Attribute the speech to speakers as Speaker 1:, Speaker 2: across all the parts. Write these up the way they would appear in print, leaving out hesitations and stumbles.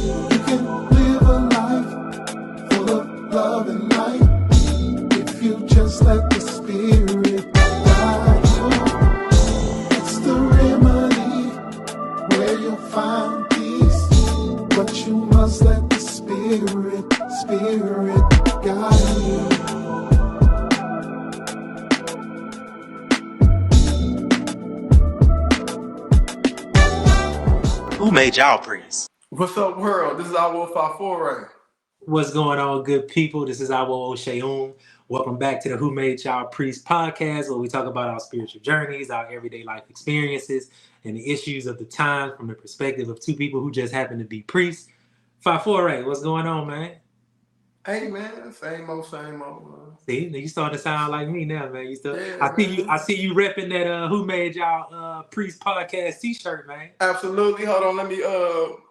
Speaker 1: You can live a life full of love and light if you just let the Spirit guide you. It's the remedy where you'll find peace, but you must let the Spirit guide you.
Speaker 2: Who made y'all priests?
Speaker 3: What's up, world? This is our Fafore.
Speaker 4: What's going on, good people? This is our Oseun. Welcome back to the Who Made Y'all Priest podcast, where we talk about our spiritual journeys, our everyday life experiences, and the issues of the time from the perspective of two people who just happen to be priests. Fafore, what's going on, man?
Speaker 3: Hey, man, same old, man.
Speaker 4: See, you starting to sound like me now, man.
Speaker 3: Yeah,
Speaker 4: I see you repping that Who Made Y'all Priest podcast t-shirt, man.
Speaker 3: Absolutely. Hold on, let me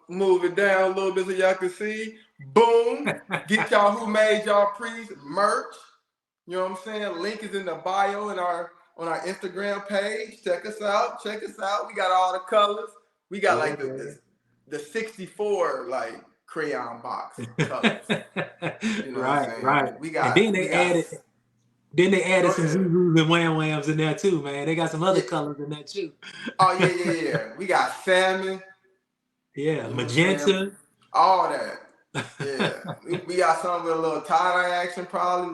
Speaker 3: move it down a little bit so y'all can see. Boom. Get y'all Who Made Y'all Priest merch. You know what I'm saying? Link is in the bio on our Instagram page. Check us out. We got all the colors. We got like the 64 like crayon box colors. You know
Speaker 4: right.
Speaker 3: We got,
Speaker 4: and then they added some Zuzus and Wham Whams in there too, man. They got some other colors in there too.
Speaker 3: Oh yeah. We got salmon.
Speaker 4: Yeah, magenta.
Speaker 3: All that. Yeah. we got some with a little tie-dye action, probably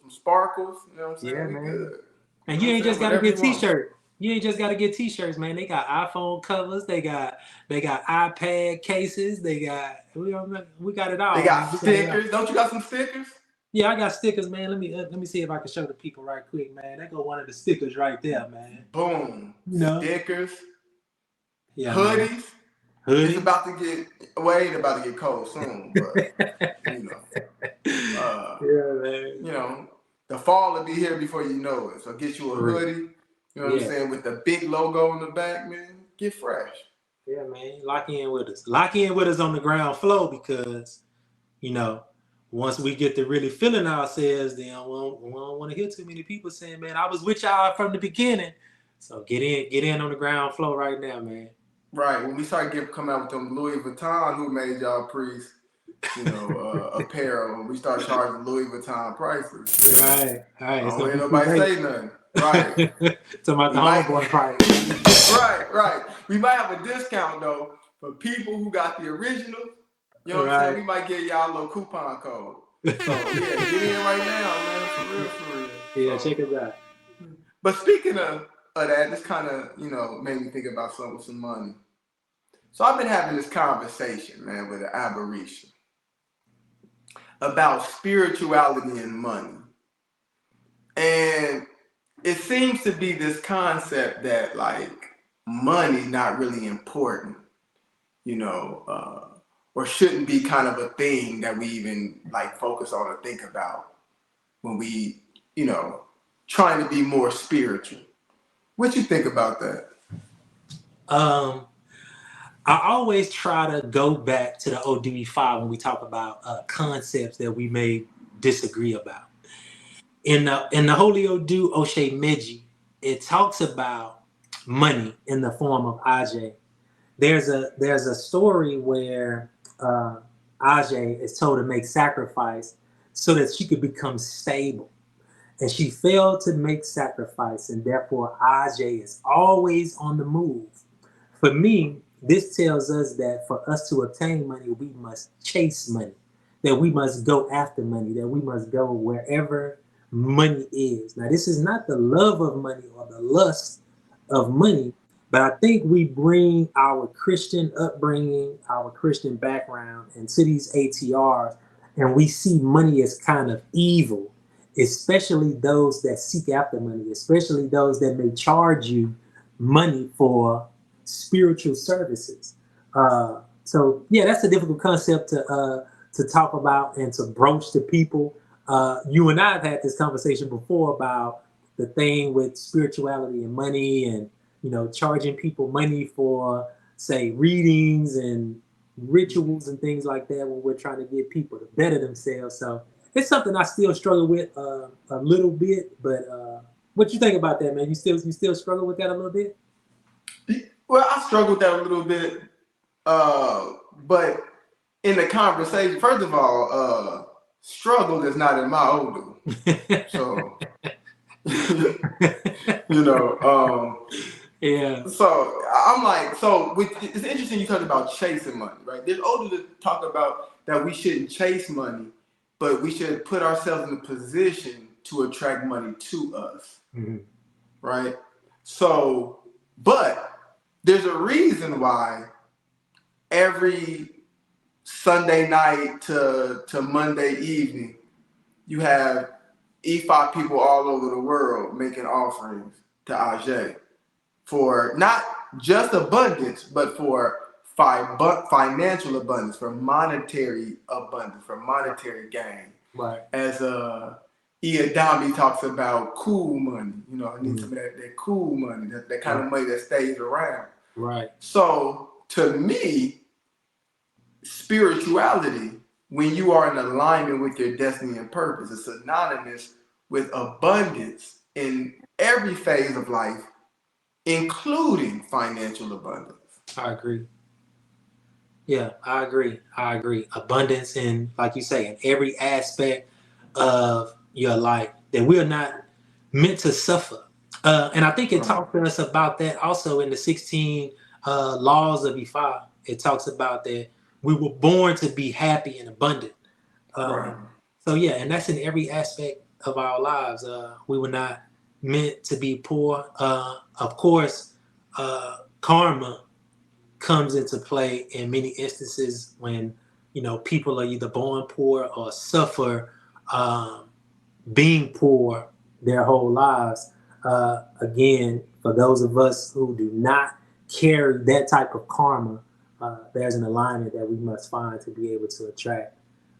Speaker 3: some sparkles. You know what I'm saying?
Speaker 4: Yeah,
Speaker 3: we
Speaker 4: man.
Speaker 3: good.
Speaker 4: And you ain't just gotta get t-shirts. You ain't just gotta get t-shirts, man. They got iPhone covers. They got iPad cases. We got it all.
Speaker 3: They got stickers. Don't you got some stickers?
Speaker 4: Yeah, I got stickers, man. Let me see if I can show the people right quick, man. There go one of the stickers right there, man.
Speaker 3: Boom.
Speaker 4: You know?
Speaker 3: Stickers.
Speaker 4: Yeah.
Speaker 3: Hoodies.
Speaker 4: Man.
Speaker 3: It's about to get ain't about to get cold soon, but you know.
Speaker 4: Yeah, man.
Speaker 3: You know, the fall will be here before you know it. So get you a hoodie, you know what I'm saying, with the big logo on the back, man. Get fresh.
Speaker 4: Yeah, man. Lock in with us. Lock in with us on the ground floor because, you know, once we get to really feeling ourselves, then we don't want to hear too many people saying, man, I was with y'all from the beginning. So get in on the ground floor right now, man.
Speaker 3: Right. When we start come out with them Louis Vuitton Who Made Y'all Priest, you know, apparel, we start charging Louis Vuitton prices.
Speaker 4: Right.
Speaker 3: I don't hear nobody say nothing. Right.
Speaker 4: Talking about the homeboy price.
Speaker 3: Right. We might have a discount though for people who got the original. You know what I'm saying? We might get y'all a little coupon code. So yeah, get in right now, man. For real.
Speaker 4: Yeah, check it out.
Speaker 3: But speaking of that, this kind of, you know, made me think about something with some money. So I've been having this conversation, man, with an aberration about spirituality and money. And it seems to be this concept that like money's not really important, you know, or shouldn't be kind of a thing that we even like focus on or think about when we, you know, trying to be more spiritual. What you think about that?
Speaker 4: I always try to go back to the ODB5 when we talk about concepts that we may disagree about. In the Holy Odu Oshe Meji, it talks about money in the form of Ajay. There's a story where Ajay is told to make sacrifice so that she could become stable. And she failed to make sacrifice, and therefore Ajay is always on the move. For me, this tells us that for us to obtain money, we must chase money, that we must go after money, that we must go wherever money is. Now, this is not the love of money or the lust of money, but I think we bring our Christian upbringing, our Christian background into these ATRs, and we see money as kind of evil, especially those that seek after money, especially those that may charge you money for spiritual services. So yeah, that's a difficult concept to talk about and to broach to people. You and I have had this conversation before about the thing with spirituality and money, and you know, charging people money for, say, readings and rituals and things like that when we're trying to get people to better themselves. So it's something I still struggle with a little bit. But what you think about that, man? You still struggle with that a little bit?
Speaker 3: Well, I struggle with that a little bit, but in the conversation, first of all, struggle is not in my Odu. So, you know,
Speaker 4: yeah.
Speaker 3: so I'm like, it's interesting you talked about chasing money, right? There's Odu to talk about that we shouldn't chase money, but we should put ourselves in a position to attract money to us, right? So, but there's a reason why every Sunday night to Monday evening, you have E5 people all over the world making offerings to Ajay for not just abundance, but for financial abundance, for monetary abundance, for monetary gain.
Speaker 4: Right.
Speaker 3: As Iadami talks about cool money, you know, I need some of that cool money, that kind of money that stays around.
Speaker 4: Right.
Speaker 3: So to me, spirituality, when you are in alignment with your destiny and purpose, is synonymous with abundance in every phase of life, including financial abundance.
Speaker 4: I agree. Yeah, I agree. Abundance in, like you say, in every aspect of your life, that we're not meant to suffer. And I think it talks to us about that also in the 16 laws of Ifa. It talks about that we were born to be happy and abundant. So yeah, and that's in every aspect of our lives. We were not meant to be poor. Of course, karma comes into play in many instances when, you know, people are either born poor or suffer being poor their whole lives. Again, for those of us who do not carry that type of karma, there's an alignment that we must find to be able to attract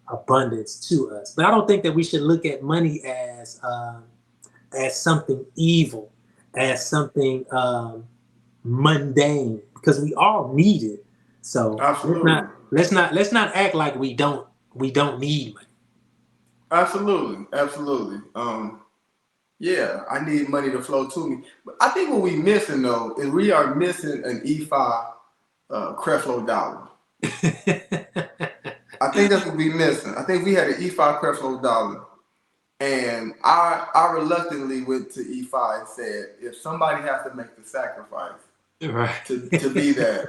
Speaker 4: abundance to us. But I don't think that we should look at money as something evil, as something mundane, because we all need it. So let's not act like we don't need money.
Speaker 3: Absolutely. Yeah, I need money to flow to me. But I think what we missing though is we are missing an E5 Creflo dollar. I think that's what we missing. I think we had an E5 Creflo dollar, and I reluctantly went to E5 and said, if somebody has to make the sacrifice to be that,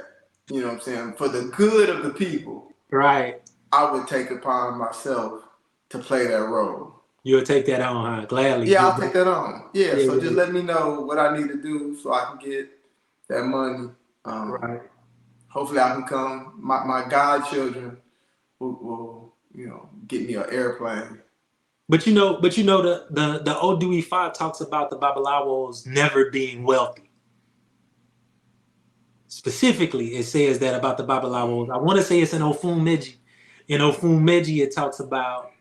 Speaker 3: you know what I'm saying, for the good of the people,
Speaker 4: right,
Speaker 3: I would take upon myself to play that role.
Speaker 4: You'll take that on, huh? Gladly.
Speaker 3: Yeah, I'll take that on. Yeah, so just let me know what I need to do so I can get that money.
Speaker 4: Right.
Speaker 3: Hopefully I can come. My godchildren will you know, get me an airplane.
Speaker 4: But you know the Odu 5 talks about the Babalawos never being wealthy. Specifically, it says that about the Babalawos. I want to say it's in Ofun Meji. In Ofun Meji, it talks about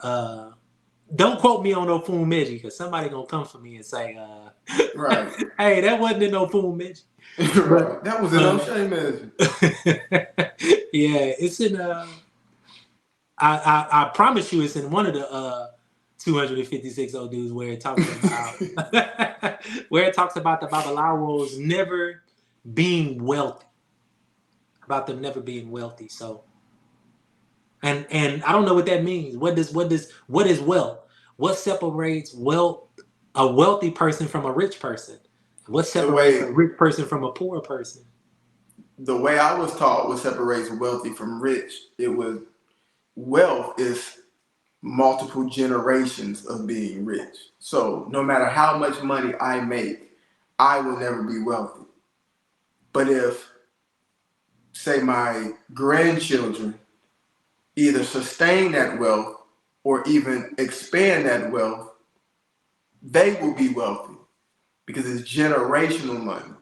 Speaker 4: don't quote me on Ofun Meji, because somebody gonna come for me and say,
Speaker 3: right,
Speaker 4: hey, that wasn't in Ofun Meji.
Speaker 3: Right, that was in O'Shea Meji.
Speaker 4: Yeah, it's in I promise you, it's in one of the 256 Odus where it talks about the Babalawos never being wealthy, about them never being wealthy. So, and I don't know what that means. What is wealth? What separates a wealthy person from a rich person? What separates a rich person from a poor person?
Speaker 3: The way I was taught what separates wealthy from rich, it was wealth is multiple generations of being rich. So no matter how much money I make, I will never be wealthy. But if, say, my grandchildren either sustain that wealth or even expand that wealth, they will be wealthy because it's generational money.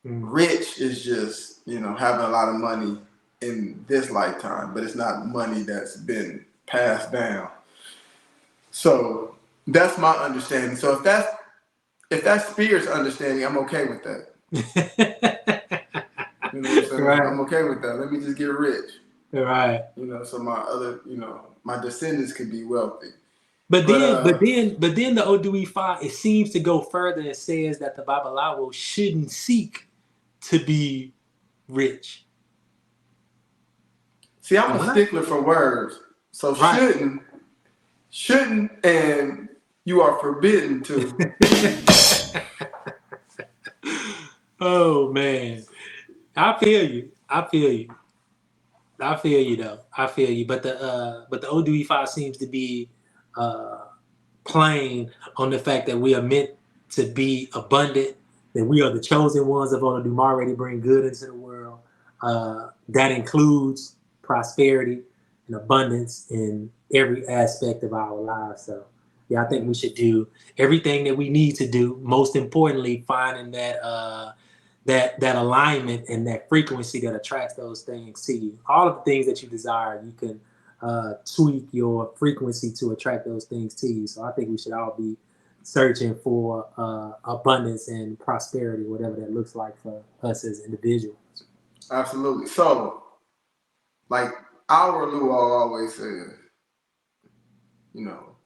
Speaker 3: Rich is just, you know, having a lot of money in this lifetime, but it's not money that's been passed down. So that's my understanding. So if that's Spears' understanding, I'm okay with that. You know what I'm saying? Right. I'm okay with that. Let me just get rich.
Speaker 4: Right.
Speaker 3: You know, so my other, you know, my descendants could be wealthy.
Speaker 4: But then the Odu 5, it seems to go further and says that the Babalawo shouldn't seek to be rich.
Speaker 3: See, I'm a stickler for words. So
Speaker 4: Right.
Speaker 3: shouldn't, and you are forbidden to.
Speaker 4: Oh man, I feel you. I feel you. I feel you though. I feel you. But the ODE5 seems to be playing on the fact that we are meant to be abundant, that we are the chosen ones of Olodumare to bring good into the world. That includes prosperity and abundance in every aspect of our lives. So, yeah, I think we should do everything that we need to do. Most importantly, finding that alignment and that frequency that attracts those things to you. All of the things that you desire, you can tweak your frequency to attract those things to you. So I think we should all be searching for abundance and prosperity, whatever that looks like for us as individuals.
Speaker 3: Absolutely. So, like our Luau always says, you know,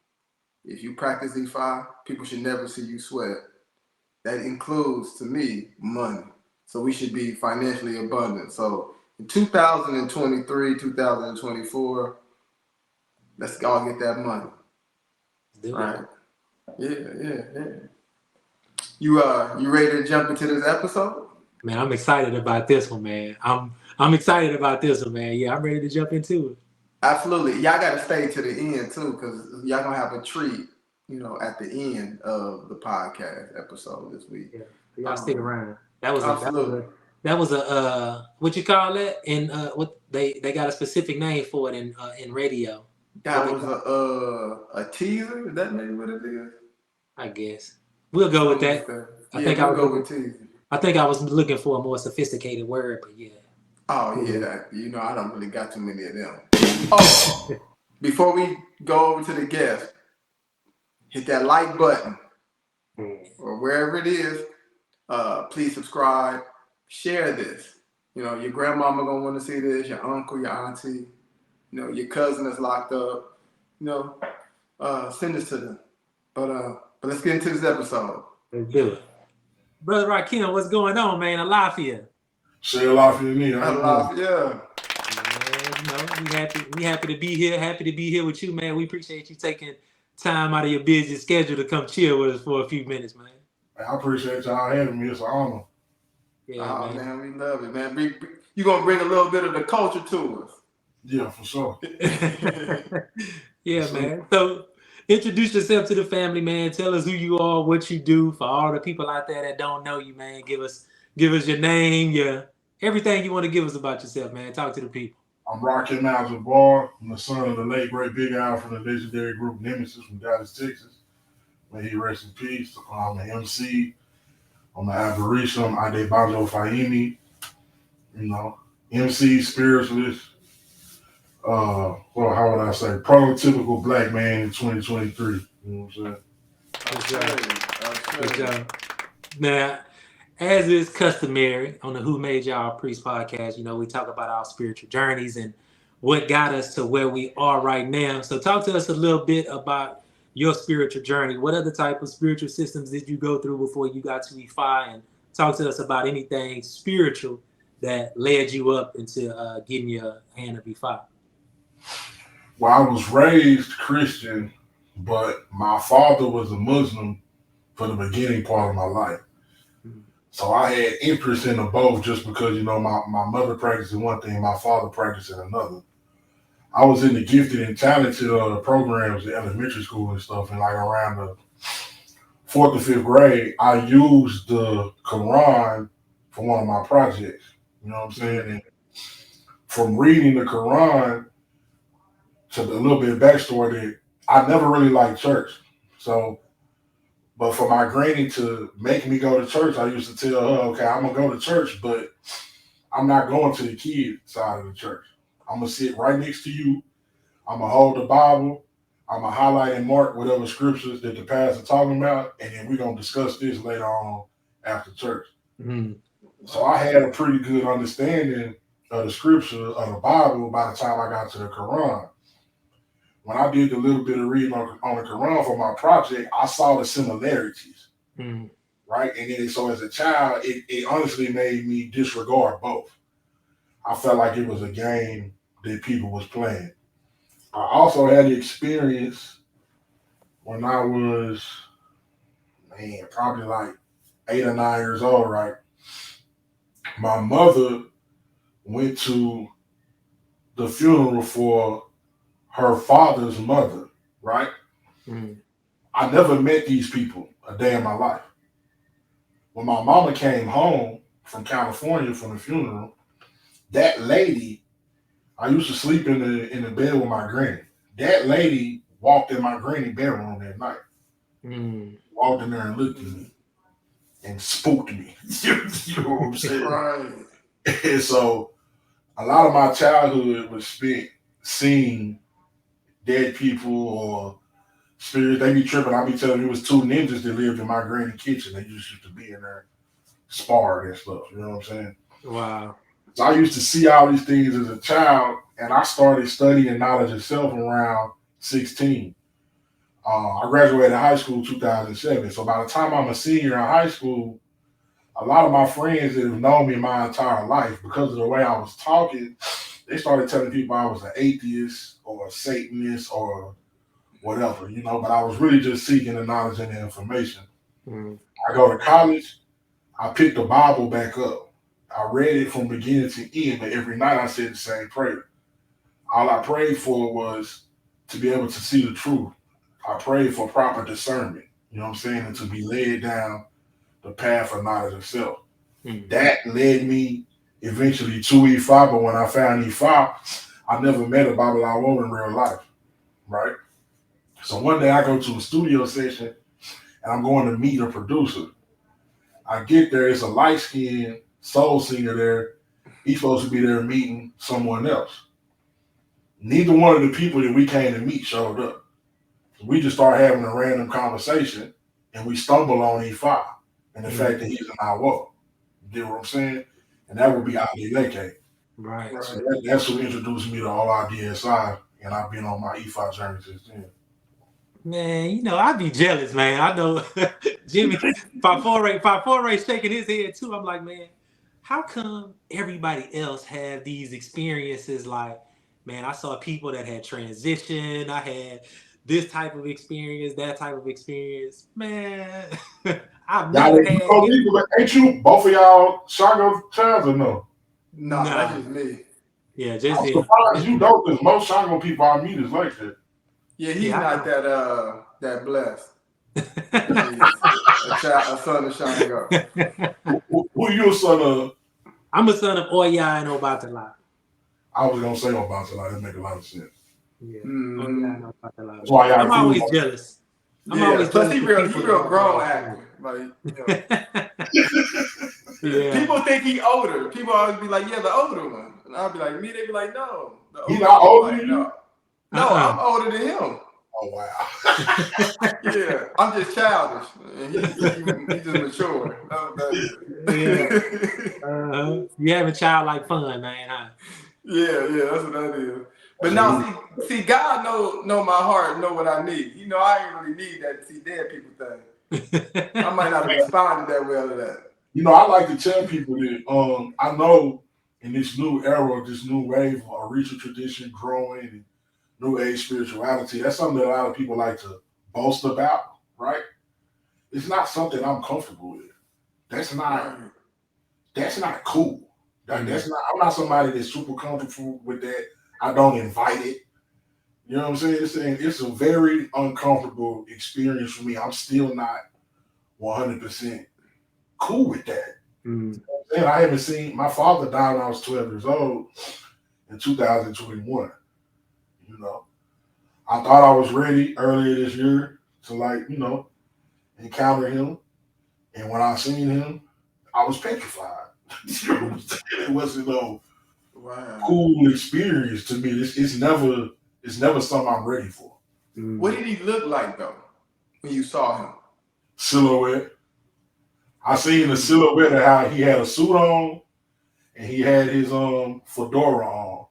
Speaker 3: if you practice E5, people should never see you sweat. That includes, to me, money. So we should be financially abundant. So in 2023, 2024, let's all get that money. All right. Yeah. You ready to jump into this episode?
Speaker 4: Man, I'm excited about this one, man. I'm excited about this one, man. Yeah, I'm ready to jump into it.
Speaker 3: Absolutely. Y'all got to stay to the end too, because y'all gonna have a treat, at the end of the podcast episode this week.
Speaker 4: Yeah, y'all stick around. That was a what you call that? And what they got a specific name for it in radio.
Speaker 3: That was a teaser. Is that maybe what it is?
Speaker 4: I guess we'll go with that.
Speaker 3: We'll go with teaser.
Speaker 4: I think I was looking for a more sophisticated word, but yeah.
Speaker 3: Oh yeah, I don't really got too many of them. Oh, before we go over to the guest, hit that like button or wherever it is. Please subscribe, share this. Your grandmama gonna want to see this. Your uncle, your auntie, your cousin is locked up. Send this to them. But let's get into this episode.
Speaker 4: Let's do it. Brother Rakim, what's going on, man? Alafia.
Speaker 5: Say Alafia to me.
Speaker 3: Alafia.
Speaker 4: We happy to be here. Happy to be here with you, man. We appreciate you taking time out of your busy schedule to come chill with us for a few minutes, man.
Speaker 5: I appreciate y'all having me. It's an honor.
Speaker 3: Yeah, man, we love it, man. You gonna bring a little bit of the culture to us.
Speaker 5: Yeah, for sure.
Speaker 4: Yeah, man. So introduce yourself to the family, man. Tell us who you are, what you do. For all the people out there that don't know you, man, give us your name, your everything you want to give us about yourself, man. Talk to the people.
Speaker 5: I'm Rakim Al-Jabbar. I'm the son of the late great Big Al from the legendary group Nemesis from Dallas, Texas. May he rest in peace. I'm an MC. I'm an Apparition. I'm Ade Banjo Fahimi. MC, spiritualist. How would I say? Prototypical black man in 2023. You know what I'm saying?
Speaker 4: Good job. Now, as is customary on the Who Made Y'all Priest podcast, we talk about our spiritual journeys and what got us to where we are right now. So talk to us a little bit about your spiritual journey. What other type of spiritual systems did you go through before you got to E5? And talk to us about anything spiritual that led you up into getting your hand of E5.
Speaker 5: Well, I was raised Christian, but my father was a Muslim for the beginning part of my life. So I had interest in them both just because, my mother practicing one thing, my father practicing another. I was in the gifted and talented programs in elementary school and stuff, and like around the 4th or 5th grade, I used the Quran for one of my projects. You know what I'm saying? And from reading the Quran to the little bit of backstory that I never really liked church. But for my granny to make me go to church, I used to tell her, okay, I'm going to go to church, but I'm not going to the kid side of the church. I'm going to sit right next to you. I'm going to hold the Bible. I'm going to highlight and mark whatever scriptures that the pastor talking about, and then we're going to discuss this later on after church. Mm-hmm. So I had a pretty good understanding of the scripture of the Bible by the time I got to the Quran. When I did a little bit of reading on the Quran for my project, I saw the similarities, right? And then so as a child, it honestly made me disregard both. I felt like it was a game that people was playing. I also had the experience when I was, man, probably like 8 or 9 years old, right? My mother went to the funeral for her father's mother, right?
Speaker 4: Mm.
Speaker 5: I never met these people a day in my life. When my mama came home from California from the funeral, that lady, I used to sleep in the bed with my granny. That lady walked in my granny bedroom that night,
Speaker 4: Mm.
Speaker 5: walked in there and looked at me and spooked me. You know what I'm saying?
Speaker 3: Right.
Speaker 5: And so a lot of my childhood was spent seeing dead people or spirits. They be tripping. I be telling you it was two ninjas that lived in my granny kitchen. They just used to be in there sparring and stuff. You know what I'm saying?
Speaker 4: Wow.
Speaker 5: So I used to see all these things as a child, and I started studying knowledge of self around 16. I graduated high school 2007. So by the time I'm a senior in high school, a lot of my friends that have known me my entire life, because of the way I was talking, they started telling people I was an atheist or a Satanist or whatever, but I was really just seeking the knowledge and the information.
Speaker 4: Mm.
Speaker 5: I go to college, I picked the Bible back up. I read it from beginning to end, but every night I said the same prayer. All I prayed for was to be able to see the truth. I prayed for proper discernment, you know what I'm saying, and to be led down the path of knowledge of self.
Speaker 4: Mm.
Speaker 5: That led me eventually to E5, but when I found E5, I never met a Babalawo in real life, right? So one day I go to a studio session and I'm going to meet a producer. I get there, it's a light-skinned soul singer there. He's supposed to be there meeting someone else. Neither one of the people that we came to meet showed up. We just started having a random conversation and we stumbled on E5 and the fact that he's an Iwo. You get what I'm saying? And that would be Ali Leke.
Speaker 4: Right.
Speaker 3: Right.
Speaker 5: So that's what introduced me to all our DSI, and I've been on my E5 journey since then.
Speaker 4: Man, I be jealous, man. I know Jimmy Fafore shaking his head too. I'm like, man, how come everybody else have these experiences? Like, man, I saw people that had transition. I had this type of experience, that type of experience. Man, I've
Speaker 5: Y'all
Speaker 4: never
Speaker 5: ain't
Speaker 4: had
Speaker 5: know
Speaker 4: any.
Speaker 5: people, but ain't you both of y'all Shango Childs or no?
Speaker 3: Nah, that's
Speaker 4: Nah,
Speaker 3: just me.
Speaker 4: yeah,
Speaker 5: I'm
Speaker 4: just him.
Speaker 5: surprised you don't, because most Shango people I meet is like that.
Speaker 3: Yeah, he's
Speaker 4: Yeah,
Speaker 3: not that blessed. He's a son of Shango.
Speaker 5: Who you a son of?
Speaker 4: I'm a son of Oya and Obatala.
Speaker 5: I was gonna say about that, that make a lot of sense.
Speaker 4: Yeah, Oya
Speaker 3: Mm-hmm.
Speaker 4: and Obatala.
Speaker 5: That's why
Speaker 4: I'm
Speaker 5: y'all cool.
Speaker 4: always jealous. I'm
Speaker 3: Yeah.
Speaker 4: always
Speaker 3: Plus,
Speaker 4: jealous of
Speaker 3: he
Speaker 4: people that
Speaker 3: real
Speaker 4: have
Speaker 3: grown
Speaker 4: that
Speaker 3: acting. Like,
Speaker 4: experience. Yeah.
Speaker 3: people think he older. People always be like, "Yeah, the older one," and I'll be like, "Me?" They be like, "No, the
Speaker 5: He
Speaker 3: older
Speaker 5: not
Speaker 3: one." I'm
Speaker 5: older
Speaker 3: like,
Speaker 5: than
Speaker 3: "No,
Speaker 5: you?
Speaker 3: no, I'm older than him."
Speaker 5: Oh wow.
Speaker 3: Yeah, I'm just childish, and he just mature. That's what
Speaker 4: Yeah.
Speaker 3: that is.
Speaker 4: You having childlike fun, man, huh?
Speaker 3: Yeah, that's what that is. But
Speaker 5: So
Speaker 3: now,
Speaker 5: you,
Speaker 3: see, God know my heart, know what I need. I ain't really need that see dead people thing. I might not have responded that well to that.
Speaker 5: I like to tell people that I know in this new era, this new wave of ritual tradition growing and new age spirituality, that's something that a lot of people like to boast about, right? It's not something I'm comfortable with. That's not
Speaker 3: Right.
Speaker 5: that's not cool.
Speaker 4: Mm.
Speaker 5: That's not. I'm not somebody that's super comfortable with that. I don't invite it. You know what I'm saying? It's a very uncomfortable experience for me. I'm still not 100% cool with that.
Speaker 4: Mm.
Speaker 5: And I haven't seen my father died when I was 12 years old in 2021. You know, I thought I was ready earlier this year to encounter him, and when I seen him, I was petrified. You know what I'm saying? It wasn't no
Speaker 3: Wow.
Speaker 5: cool experience to me. It's never something I'm ready for.
Speaker 3: What
Speaker 4: Mm.
Speaker 3: did he look like though when you saw him?
Speaker 5: Silhouette. I seen the silhouette of how he had a suit on and he had his fedora on.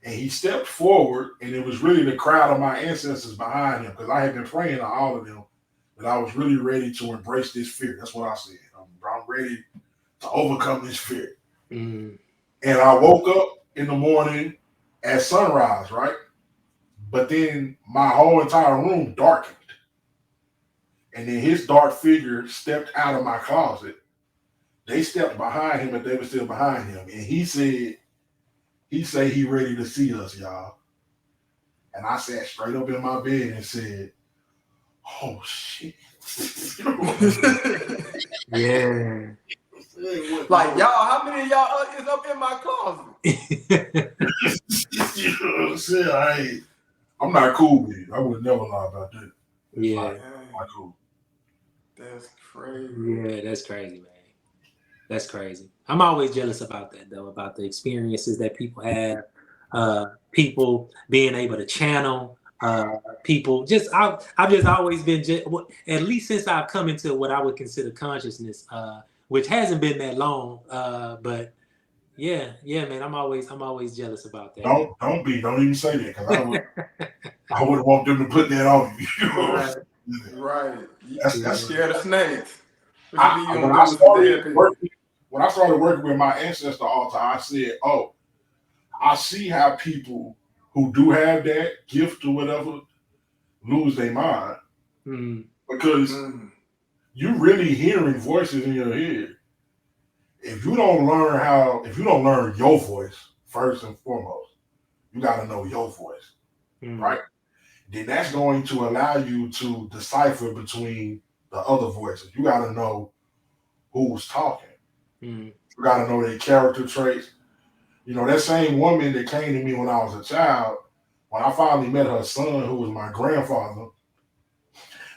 Speaker 5: And he stepped forward, and it was really the crowd of my ancestors behind him because I had been praying to all of them that I was really ready to embrace this fear. That's what I said. I'm ready to overcome this fear.
Speaker 4: Mm.
Speaker 5: And I woke up in the morning at sunrise, right? But then my whole entire room darkened. And then his dark figure stepped out of my closet. They stepped behind him, and they were still behind him. And he said he ready to see us, y'all. And I sat straight up in my bed and said, oh shit.
Speaker 4: Yeah.
Speaker 3: Like, y'all, how many of y'all is up in my closet?
Speaker 5: You know what I'm saying? I'm not cool with it. I would never lie about that. It's
Speaker 4: Yeah.
Speaker 5: not cool.
Speaker 3: That's crazy.
Speaker 4: Yeah, that's crazy, man. That's crazy. I'm always jealous about that, though, about the experiences that people have, people being able to channel, people. I've just always been, at least since I've come into what I would consider consciousness, which hasn't been that long, but yeah, man, I'm always jealous about that.
Speaker 5: Don't even say that, because I would want them to put that on you.
Speaker 3: Right.
Speaker 5: That's
Speaker 3: scared of snakes.
Speaker 5: When I started working with my ancestor altar, I said, oh, I see how people who do have that gift or whatever lose their mind. Because you're really hearing voices in your head. If you don't learn your voice first and foremost, you got to know your voice, right? Then that's going to allow you to decipher between the other voices. You got to know who's talking. You got to know their character traits. You know, that same woman that came to me when I was a child, when I finally met her son, who was my grandfather,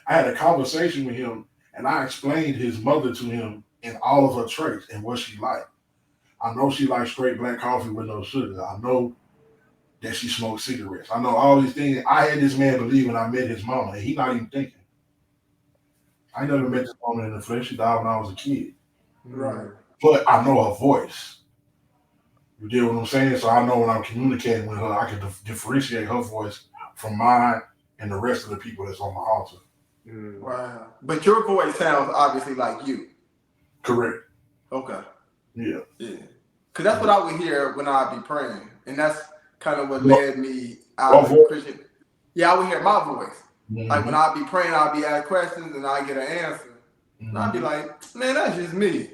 Speaker 5: I had a conversation with him, and I explained his mother to him and all of her traits and what she liked. I know she likes straight black coffee with no sugar. I know that she smoked cigarettes. I know all these things. I had this man believe when I met his mama, and he not even thinking. I never met this woman in the flesh. She died when I was a kid.
Speaker 3: Right.
Speaker 5: But I know her voice. You get what I'm saying? So I know when I'm communicating with her, I can differentiate her voice from mine and the rest of the people that's on my altar.
Speaker 3: Wow. But your voice sounds obviously like you.
Speaker 5: Correct.
Speaker 3: Okay.
Speaker 5: Yeah.
Speaker 3: Because that's what I would hear when I'd be praying. And that's kind of what led me out of Christian. Yeah, I would hear my voice. Like when I'd be praying, I'd be asking questions and I'd get an answer. And I'd be like, man, that's just me.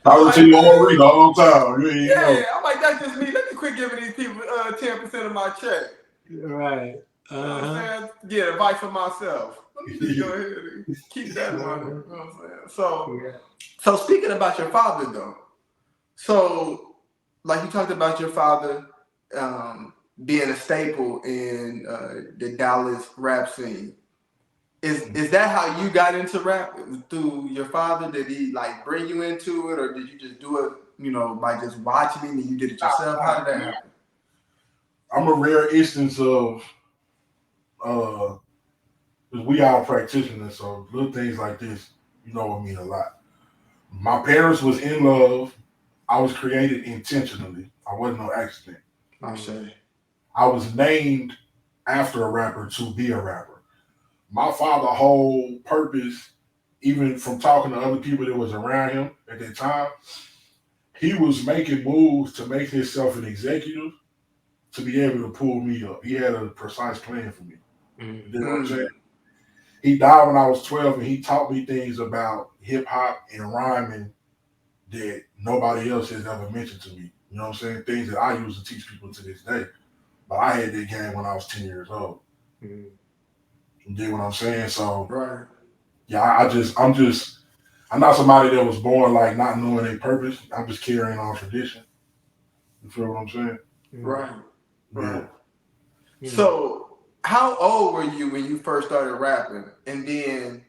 Speaker 5: I would tell you all read the whole time.
Speaker 3: Yeah, I'm like, that's just me. Let me quit giving these people 10% of my check.
Speaker 4: Right.
Speaker 3: You know what I'm saying? Get advice for myself. Let me just go ahead and keep that money. You know what I'm saying? So speaking about your father, though. So, like you talked about your father being a staple in the Dallas rap scene. Is that how you got into rap? Through your father? Did he like bring you into it, or did you just do it, you know, by just watching it and you did it yourself? How did that happen?
Speaker 5: I'm a rare instance of we are practitioners, so little things like this, you know, mean a lot. My parents was in love. I was created intentionally. I wasn't no accident. I was named after a rapper to be a rapper. My father's whole purpose, even from talking to other people that was around him at that time, he was making moves to make himself an executive to be able to pull me up. He had a precise plan for me. You know what I'm saying? He died when I was 12, and he taught me things about hip hop and rhyming that nobody else has ever mentioned to me. You know what I'm saying? Things that I use to teach people to this day. But I had that game when I was 10 years old. You get what I'm saying? So, yeah, I'm not somebody that was born like not knowing their purpose. I'm just carrying on tradition. You feel what I'm saying?
Speaker 3: Right. So, how old were you when you first started rapping? And then,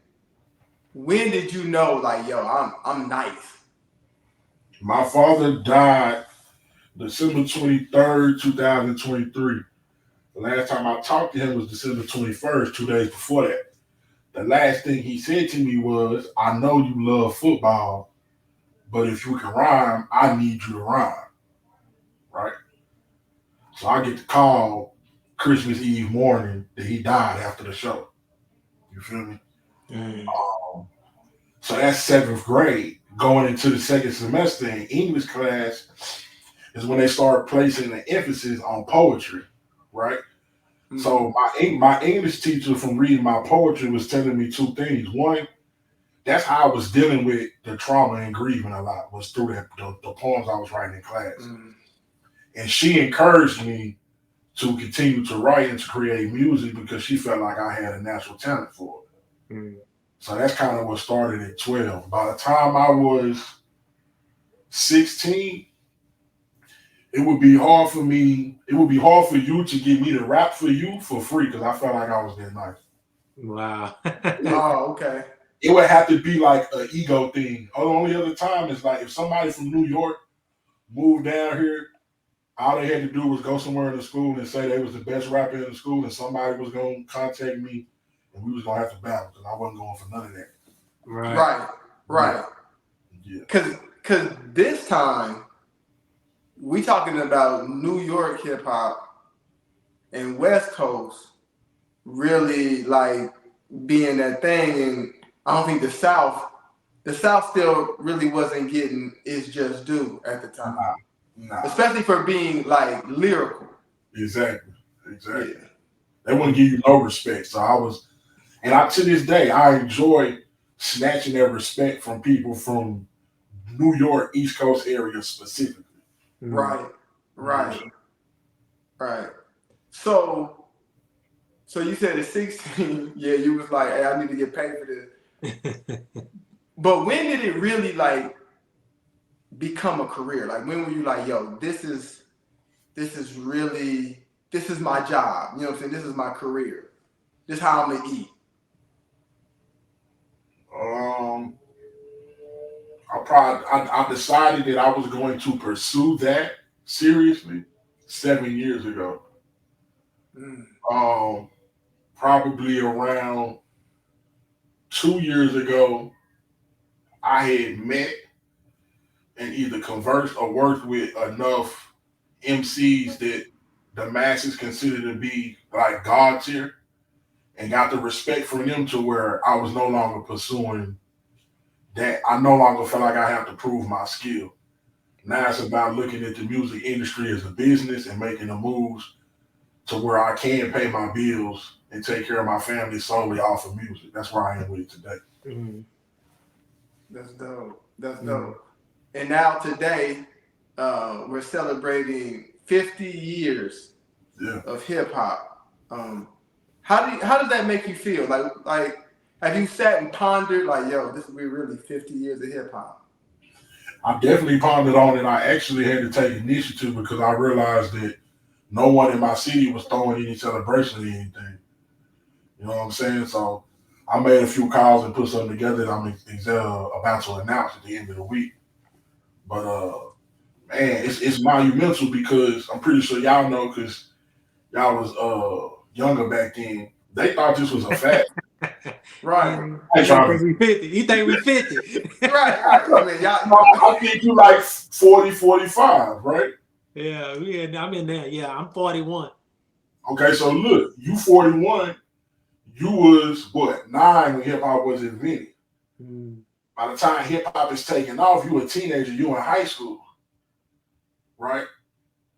Speaker 3: when did you know, like, yo, I'm nice?
Speaker 5: My father died December 23rd, 2023. The last time I talked to him was December 21st, 2 days before that. The last thing he said to me was, I know you love football, but if you can rhyme, I need you to rhyme. Right? So I get the call Christmas Eve morning that he died after the show. You feel me? So that's 7th grade. going into the second semester in English class is when they start placing the emphasis on poetry, right?
Speaker 3: Mm-hmm.
Speaker 5: So my English teacher from reading my poetry was telling me two things. One, that's how I was dealing with the trauma and grieving a lot, was through the poems I was writing in class.
Speaker 3: Mm-hmm.
Speaker 5: And she encouraged me to continue to write and to create music because she felt like I had a natural talent for it.
Speaker 4: Mm.
Speaker 5: So that's kind of what started at 12. By the time I was 16, it would be hard for me. It would be hard for you to get me to rap for you for free because I felt like I was that nice.
Speaker 4: Wow.
Speaker 3: Oh, okay.
Speaker 5: It would have to be like an ego thing. The only other time is like if somebody from New York moved down here, all they had to do was go somewhere in the school and say they was the best rapper in the school, and somebody was gonna contact me, and we was gonna have to battle because I wasn't going for none of that.
Speaker 3: Right.
Speaker 5: Yeah.
Speaker 3: Cause this time we talking about New York hip hop and West Coast really like being that thing, and I don't think the South still really wasn't getting its just due at the time.
Speaker 5: Nah.
Speaker 3: Especially for being like lyrical.
Speaker 5: Exactly. Yeah. They
Speaker 3: Mm-hmm.
Speaker 5: wouldn't give you no respect. So to this day, I enjoy snatching that respect from people from New York, East Coast area specifically.
Speaker 3: Right. So you said at 16, yeah, you was like, hey, I need to get paid for this. But when did it really like become a career? Like when were you like, yo, this is my job. You know what I'm saying? This is my career. This is how I'm gonna eat.
Speaker 5: I decided that I was going to pursue that seriously 7 years ago. Probably around 2 years ago, I had met and either conversed or worked with enough MCs that the masses consider to be like God tier, and got the respect from them to where I was no longer pursuing that. I no longer felt like I have to prove my skill. Now it's about looking at the music industry as a business and making the moves to where I can pay my bills and take care of my family solely off of music. That's where I am with it today.
Speaker 4: Mm-hmm.
Speaker 3: That's dope. And now today, we're celebrating 50 years of hip hop. How does that make you feel? Like have you sat and pondered like, yo, this will be really 50 years of hip hop?
Speaker 5: I definitely pondered on it. I actually had to take initiative because I realized that no one in my city was throwing any celebration or anything. You know what I'm saying? So I made a few calls and put something together that I'm about to announce at the end of the week. But man, it's monumental because I'm pretty sure y'all know because y'all was younger back then. They thought this was a fact.
Speaker 3: Right.
Speaker 4: You think we 50? You think we 50?
Speaker 3: Right. I mean, y'all.
Speaker 5: I think you like 40, 45, right?
Speaker 4: Yeah, I'm in there. Yeah, I'm 41.
Speaker 5: Okay, so look, you 41, you was what, 9 when hip hop was invented. By the time hip hop is taking off, you a teenager, you in high school, right?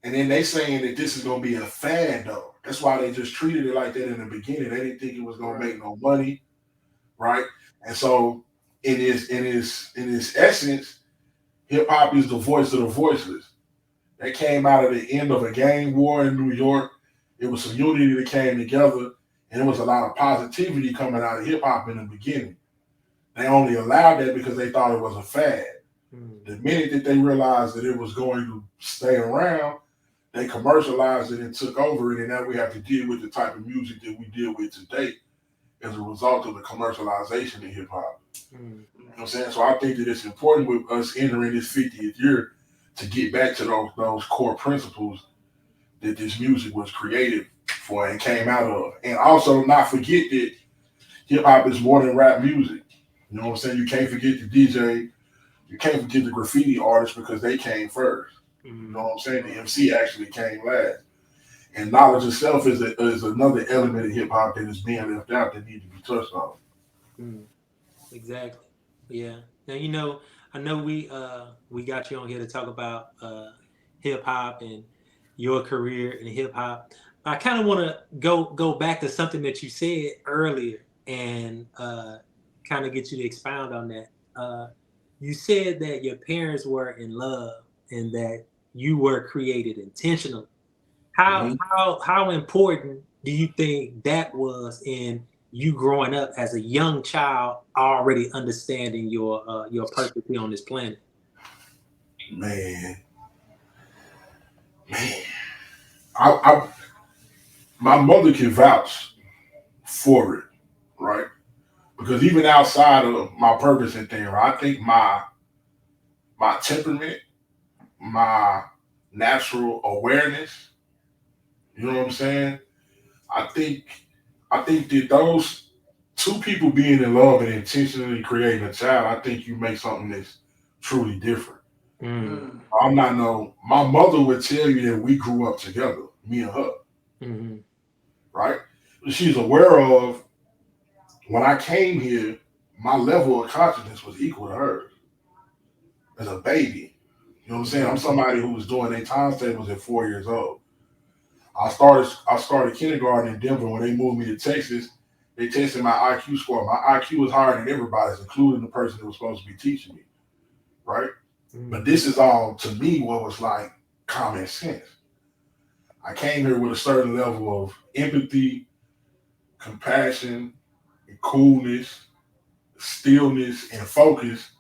Speaker 5: And then they saying that this is gonna be a fad though. That's why they just treated it like that in the beginning. They didn't think it was gonna make no money, right? And so in its essence, hip hop is the voice of the voiceless. That came out of the end of a gang war in New York. It was some unity that came together, and there was a lot of positivity coming out of hip hop in the beginning. They only allowed that because they thought it was a fad. The minute that they realized that it was going to stay around, they commercialized it and took over it, and now we have to deal with the type of music that we deal with today as a result of the commercialization in hip hop. You know what I'm saying? So I think that it's important with us entering this 50th year to get back to those core principles that this music was created for and came out of. And also not forget that hip hop is more than rap music. You know what I'm saying? You can't forget the DJ, you can't forget the graffiti artists because they came first. You know what I'm saying? The MC actually came last. And knowledge itself is another element of hip hop that is being left out that needs to be touched on.
Speaker 4: Exactly. Yeah. Now, I know we got you on here to talk about hip hop and your career in hip hop. I kind of want to go back to something that you said earlier and kind of get you to expound on that. You said that your parents were in love and that you were created intentionally. How
Speaker 5: Mhm.
Speaker 4: how important do you think that was in you growing up as a young child, already understanding your purpose here on this planet?
Speaker 5: Man, man, I my mother can vouch for it, right? Because even outside of my purpose and thing, right, I think my temperament, my natural awareness, you know what I'm saying? I think I think that those two people being in love and intentionally creating a child, I think you make something that's truly different.
Speaker 4: Mm,
Speaker 3: Mm.
Speaker 5: I'm not no. My mother would tell you that we grew up together, me and her,
Speaker 4: mm,
Speaker 5: right? She's aware of when I came here, my level of consciousness was equal to hers as a baby. You know what I'm saying? I'm somebody who was doing their times tables at 4 years old. I started kindergarten in Denver. When they moved me to Texas, they tested my IQ score. My IQ was higher than everybody's, including the person that was supposed to be teaching me, right? But
Speaker 4: mm,
Speaker 5: this is all to me what was like common sense. I came here with a certain level of empathy, compassion, and coolness, stillness, and focus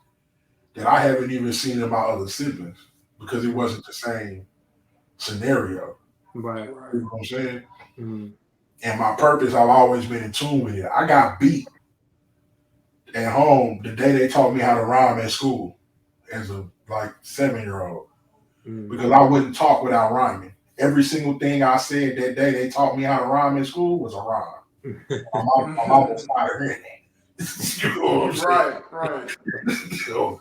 Speaker 5: that I haven't even seen in my other siblings because it
Speaker 4: mm,
Speaker 5: wasn't the same scenario.
Speaker 4: right.
Speaker 5: You
Speaker 3: Right.
Speaker 5: know what I'm saying?
Speaker 4: Mm,
Speaker 5: And my purpose, I've always been in tune with it. I got beat at home the day they taught me how to rhyme at school as a like 7 year old
Speaker 4: mm.
Speaker 5: because I wouldn't talk without rhyming. Every single thing I said that day they taught me how to rhyme in school was a rhyme. My mom was tired of hearing that. You know what I'm
Speaker 3: Right. Right.
Speaker 5: saying? So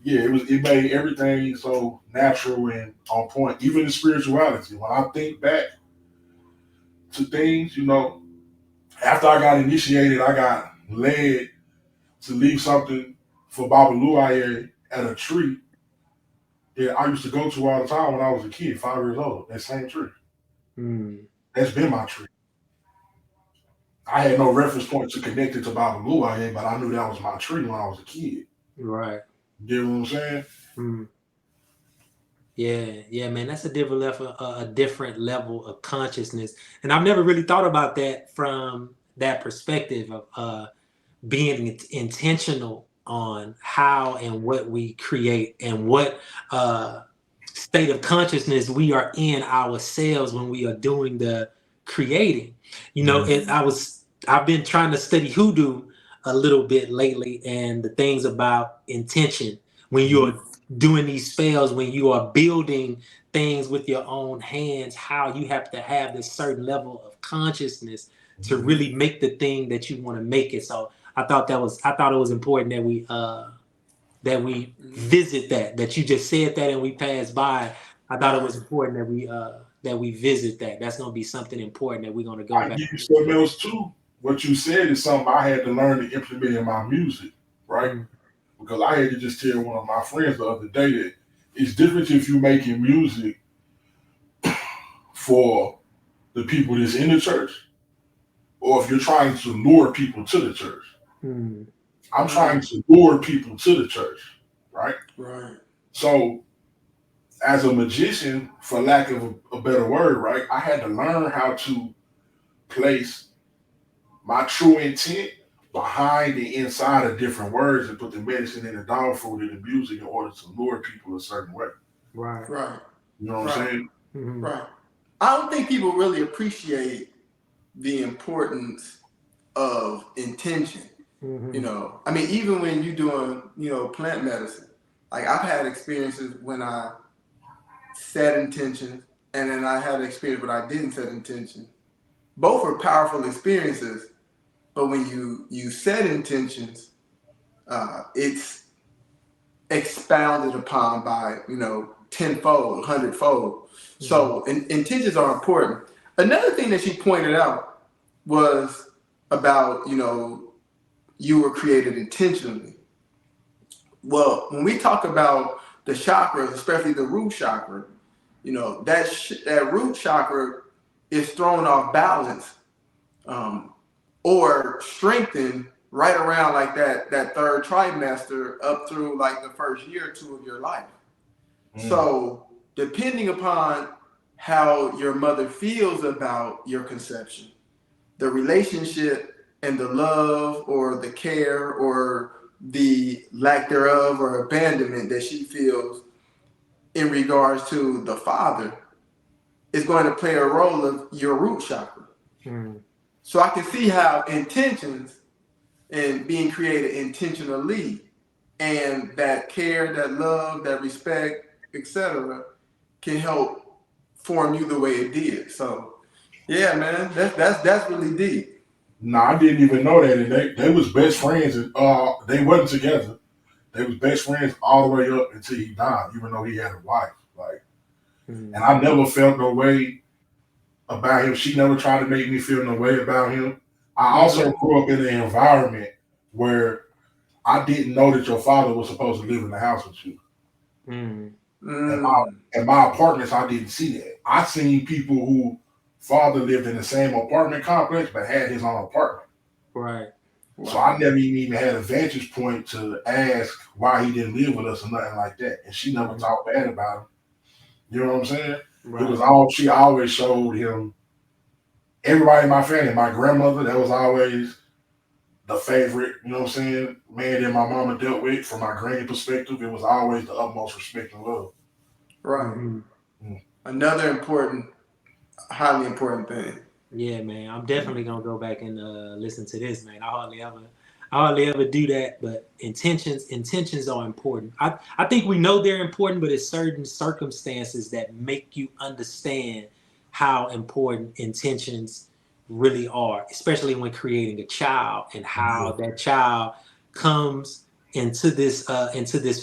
Speaker 5: yeah, it made everything so natural and on point. Even the spirituality. When I think back to things, after I got initiated, I got led to leave something for Baba Luaye at a tree that I used to go to all the time when I was a kid, 5 years old. That same tree.
Speaker 4: Mm,
Speaker 5: That's been my tree. I had no reference point to connect it to Baba Luaye, but I knew that was my tree when I was a kid.
Speaker 4: right.
Speaker 5: You get what I'm saying?
Speaker 4: Mm. Yeah, yeah, man, that's a different level of consciousness, and I've never really thought about that from that perspective of being intentional on how and what we create and what uh, state of consciousness we are in ourselves when we are doing the creating. You know,
Speaker 5: Mhm.
Speaker 4: I've been trying to study hoodoo a little bit lately and the things about intention when
Speaker 5: Mhm.
Speaker 4: you're doing these spells, when you are building things with your own hands, how you have to have this certain level of consciousness to
Speaker 5: Mhm.
Speaker 4: really make the thing that you want to make it. So I thought it was important that we visit that you just said that and we passed by. I thought it was
Speaker 3: Right.
Speaker 4: important that we visit that. That's going to be something important that we're going to go
Speaker 5: I
Speaker 4: back
Speaker 5: give you
Speaker 4: to.
Speaker 5: something else too. What you said is something I had to learn to implement in my music, right?
Speaker 4: Mm,
Speaker 5: Because I had to just tell one of my friends the other day that it's different if you're making music for the people that's in the church or if you're trying to lure people to the church.
Speaker 4: mm,
Speaker 5: I'm trying
Speaker 3: Mm.
Speaker 5: to lure people to the church, right?
Speaker 3: Right.
Speaker 5: So, as a magician, for lack of a better word, right, I had to learn how to place my true intent behind the inside of different words and put the medicine and the dog food in the music in order to lure people a certain way.
Speaker 4: right.
Speaker 3: Right.
Speaker 5: You know what I'm
Speaker 3: Right.
Speaker 5: saying?
Speaker 4: Mm-hmm,
Speaker 3: Right. I don't think people really appreciate the importance of intention.
Speaker 4: mm-hmm,
Speaker 3: I mean, even when you're doing, plant medicine, like I've had experiences when I set intentions, and then I had an experience when I didn't set intention. Both are powerful experiences, but when you set intentions, it's expounded upon by tenfold, hundredfold.
Speaker 4: mm-hmm,
Speaker 3: So intentions are important. Another thing that she pointed out was about you were created intentionally. Well, when we talk about the chakras, especially the root chakra, that root chakra is thrown off balance, um, or strengthened right around like that third trimester up through like the first year or two of your life. So depending upon how your mother feels about your conception, the relationship and the love or the care or the lack thereof or abandonment that she feels in regards to the father is going to play a role of your root chakra. So I can see how intentions and being created intentionally and that care, that love, that respect, etc., can help form you the way it did. So yeah, man, that's really deep.
Speaker 5: No, I didn't even know that. And they was best friends, and they wasn't together. They was best friends all the way up until he died, even though he had a wife. Like, and I never felt no way about him. She never tried to make me feel no way about him. I also grew up in an environment where I didn't know that your father was supposed to live in the house with you. In my apartments, I didn't see that. I seen people who father lived in the same apartment complex but had his own apartment.
Speaker 4: Right.
Speaker 5: So I never even had a vantage point to ask why he didn't live with us or nothing like that. And she never talked bad about him. You know what I'm saying? Right. It was all she always showed him. Everybody in my family, my grandmother, that was always the favorite, you know what I'm saying, man that my mama dealt with. From my granny perspective, it was always the utmost respect and love.
Speaker 3: Right. Another important, highly important thing.
Speaker 4: Yeah, man. I'm definitely gonna go back and listen to this, man. I hardly ever do that, but intentions are important. I think we know they're important, but it's certain circumstances that make you understand how important intentions really are, especially when creating a child and how that child comes into this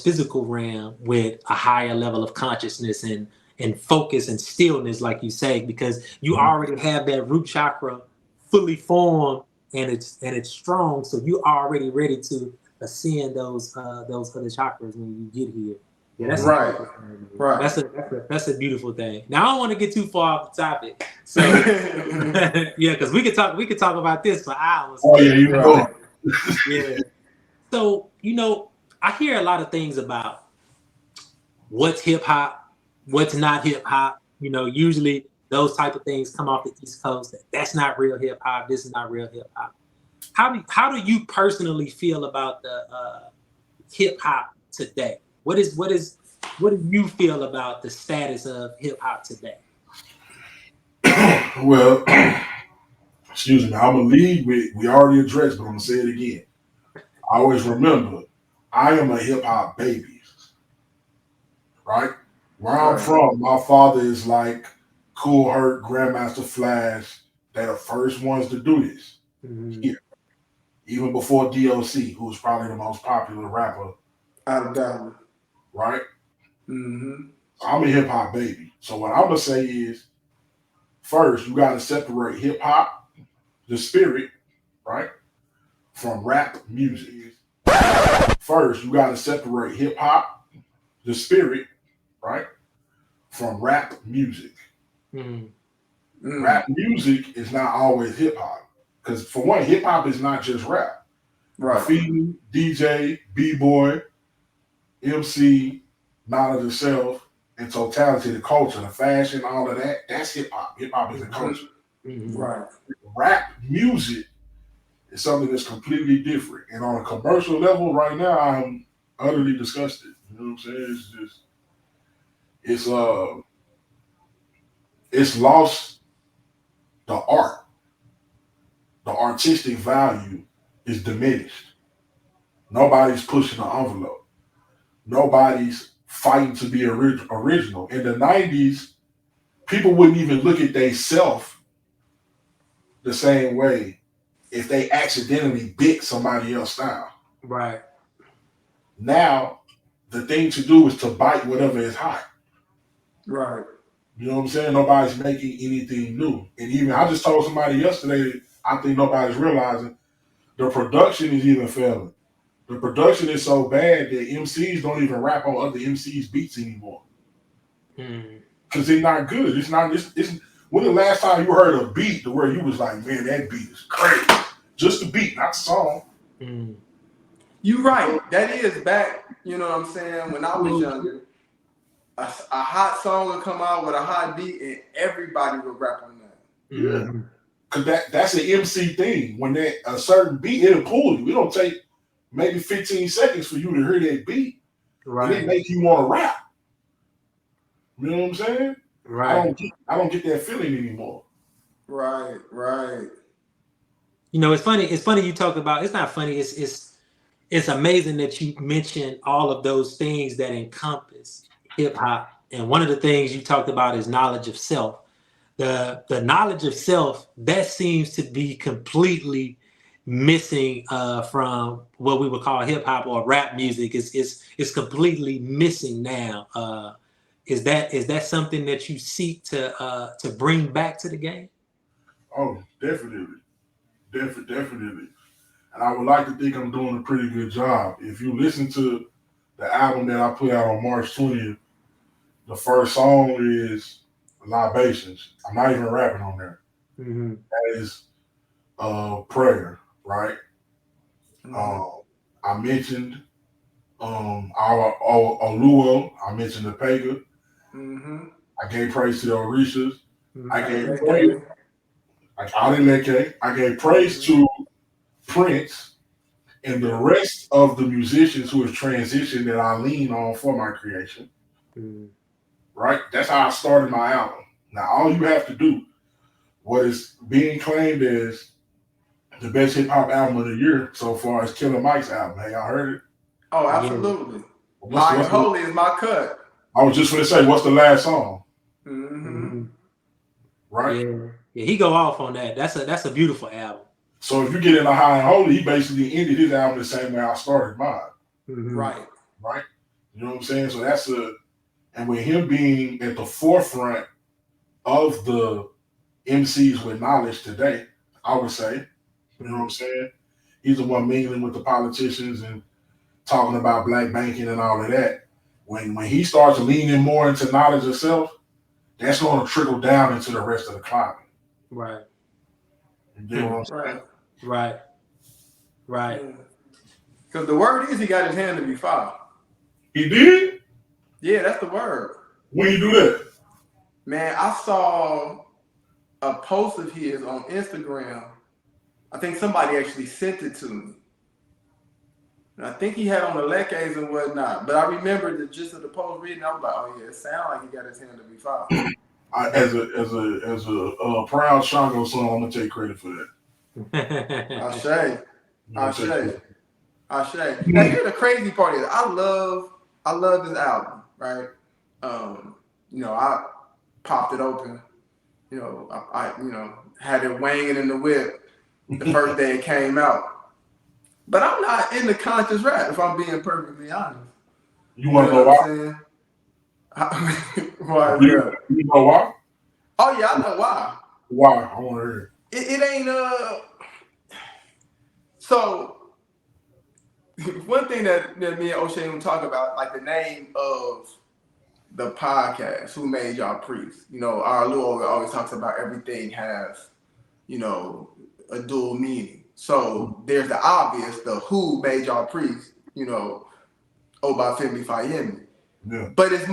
Speaker 4: physical realm with a higher level of consciousness and focus and stillness, like you say, because you already have that root chakra fully formed and it's strong, so you're already ready to ascend those other chakras when you get here. Yeah, that's
Speaker 3: right. Right.
Speaker 4: That's a beautiful thing. Now I don't want to get too far off the topic, so yeah, because we could talk about this for hours.
Speaker 5: Oh yeah, you know.
Speaker 4: Yeah. So I hear a lot of things about what's hip hop, what's not hip hop. Usually those type of things come off the East Coast. That's not real hip hop. This is not real hip hop. How do you personally feel about the hip hop today? What do you feel about the status of hip hop today?
Speaker 5: Well, excuse me. I'm gonna lead with we already addressed, but I'm gonna say it again. I always remember I am a hip hop baby. Right? Where I'm from, my father is like Cool Herc, Grandmaster Flash. They're the first ones to do this here. Even before DOC, who was probably the most popular rapper.
Speaker 3: Out of doubt.
Speaker 5: Right? I'm a hip hop baby. So what I'm gonna say is, first, you gotta separate hip hop, the spirit, right, from rap music. First, you gotta separate hip hop, the spirit, right, from rap music. Rap music is not always hip hop. Because for one, hip hop is not just rap. Graffiti, DJ, B-boy, MC, knowledge of self, in totality, the culture, the fashion, all of that, that's hip hop. Hip hop is a culture.
Speaker 3: Right.
Speaker 5: Rap music is something that's completely different. And on a commercial level, right now, I'm utterly disgusted. You know what I'm saying? It's lost the art. The artistic value is diminished. Nobody's pushing the envelope. Nobody's fighting to be original. In the 90s, people wouldn't even look at themselves the same way if they accidentally bit somebody else's style.
Speaker 4: Right.
Speaker 5: Now, the thing to do is to bite whatever is hot.
Speaker 3: Right.
Speaker 5: You know what I'm saying? Nobody's making anything new. And even I just told somebody yesterday, I think nobody's realizing the production is even failing. The production is so bad that MCs don't even rap on other MCs' beats anymore. Because they're not good. It's not. It's when the last time you heard a beat to where you was like, man, that beat is crazy. Just the beat, not the song.
Speaker 3: You right. That is back. You know what I'm saying? When I was younger, a hot song would come out with a hot beat, and everybody would rap on that.
Speaker 5: Yeah. Cause that's an MC thing. When that a certain beat, it'll pull you. It don't take maybe 15 seconds for you to hear that beat. Right. And it make you want to rap. You know what I'm saying? Right. I don't get that feeling anymore.
Speaker 3: Right.
Speaker 4: You know, it's funny. It's funny you talk about. It's not funny. It's amazing that you mentioned all of those things that encompass hip hop. And one of the things you talked about is knowledge of self. The knowledge of self that seems to be completely missing from what we would call hip hop or rap music. It's completely missing now. Is that something that you seek to bring back to the game?
Speaker 5: Oh, definitely. And I would like to think I'm doing a pretty good job. If you listen to the album that I put out on March 20th, the first song is Libations. I'm not even rapping on there. That is prayer, right? I mentioned our Oluo. I mentioned the Pega. I gave praise to the Orishas. I gave praise. I gave praise to Prince and the rest of the musicians who have transitioned that I lean on for my creation. Right? That's how I started my album. Now, all you have to do, what is being claimed as the best hip hop album of the year so far is Killer Mike's album. Have y'all heard it?
Speaker 3: Oh, absolutely. High and Holy is my cut.
Speaker 5: I was just going to say, what's the last song? Right?
Speaker 4: Yeah, he go off on that. That's a beautiful album.
Speaker 5: So if you get into High and Holy, he basically ended his album the same way I started mine.
Speaker 3: Right.
Speaker 5: You know what I'm saying? So and with him being at the forefront of the MCs with knowledge today, I would say, you know what I'm saying? He's the one mingling with the politicians and talking about black banking and all of that. When he starts leaning more into knowledge of self, that's going to trickle down into the rest of the climate.
Speaker 4: Right.
Speaker 5: You get what I'm saying?
Speaker 4: Right.
Speaker 3: Because the word is he got his hand to be filed.
Speaker 5: He did?
Speaker 3: Yeah, that's the word.
Speaker 5: When you do that?
Speaker 3: Man, I saw a post of his on Instagram. I think somebody actually sent it to me. And I think he had on the leckes and whatnot. But I remember the gist of the post reading. I was like, oh yeah, it sounds like he got his hand to be filed.
Speaker 5: As a proud Shango son, I'm gonna take credit for that.
Speaker 3: Ashe. Now here's the crazy part is I love this album, right? You know, I popped it open. You know, I had it wanging in the whip the first day it came out. But I'm not into conscious rap, if I'm being perfectly honest.
Speaker 5: You want to know why?
Speaker 3: Why is that?
Speaker 5: You know why?
Speaker 3: Oh yeah, I know why.
Speaker 5: Why? I want to hear it.
Speaker 3: It ain't So one thing that me and Oseun talk about, like the name of the podcast, Who Made Y'all Priests? You know, our Luo always talks about everything has, you know, a dual meaning. So there's the obvious, the who made y'all priests, you know, Obafemi Fayemi.
Speaker 5: Yeah.
Speaker 3: But it's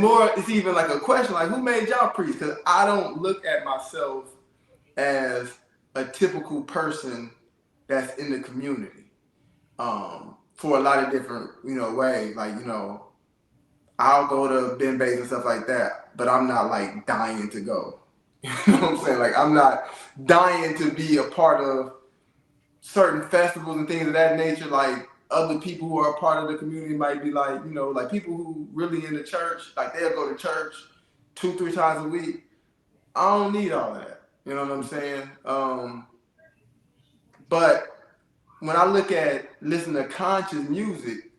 Speaker 3: even like a question, like who made y'all priests? Because I don't look at myself as a typical person that's in the community. For a lot of different, you know, ways. Like, you know, I'll go to Ben Bays and stuff like that, but I'm not like dying to go. You know what I'm saying? Like I'm not dying to be a part of certain festivals and things of that nature. Like other people who are a part of the community might be like, you know, like people who really in the church, like they'll go to church 2-3 times a week. I don't need all that. You know what I'm saying? But when I listen to conscious music,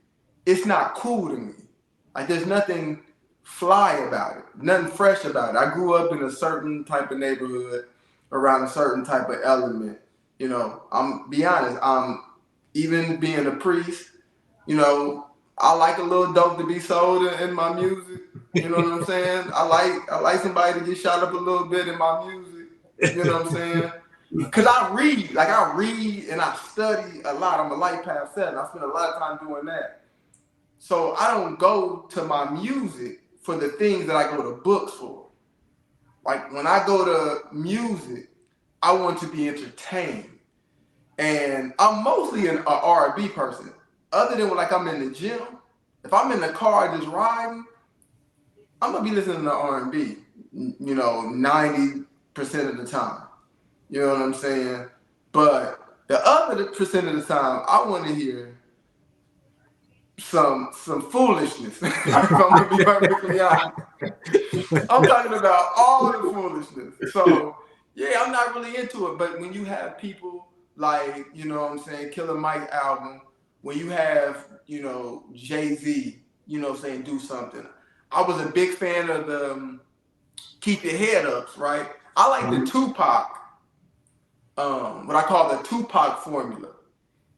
Speaker 3: it's not cool to me. Like there's nothing fly about it, nothing fresh about it. I grew up in a certain type of neighborhood around a certain type of element. You know, I'm be honest, even being a priest, You know, I like a little dope to be sold in my music. You know what I'm saying? I like somebody to get shot up a little bit in my music. You know what I'm saying? Cause I read and I study a lot. I'm a light path setter. I spend a lot of time doing that. So I don't go to my music for the things that I go to books for. Like when I go to music, I want to be entertained. And I'm mostly an R&B person. Other than when like I'm in the gym, if I'm in the car just riding, I'm gonna be listening to R&B. You know, 90% of the time. You know what I'm saying? But the other percent of the time, I want to hear some foolishness. If I'm gonna be perfectly honest. I'm talking about all the foolishness. So yeah, I'm not really into it. But when you have people like, you know what I'm saying, Killer Mike album, when you have, you know, Jay-Z, you know what I'm saying, do something. I was a big fan of the Keep Your Head Ups, right? I like the Tupac, what I call the Tupac formula.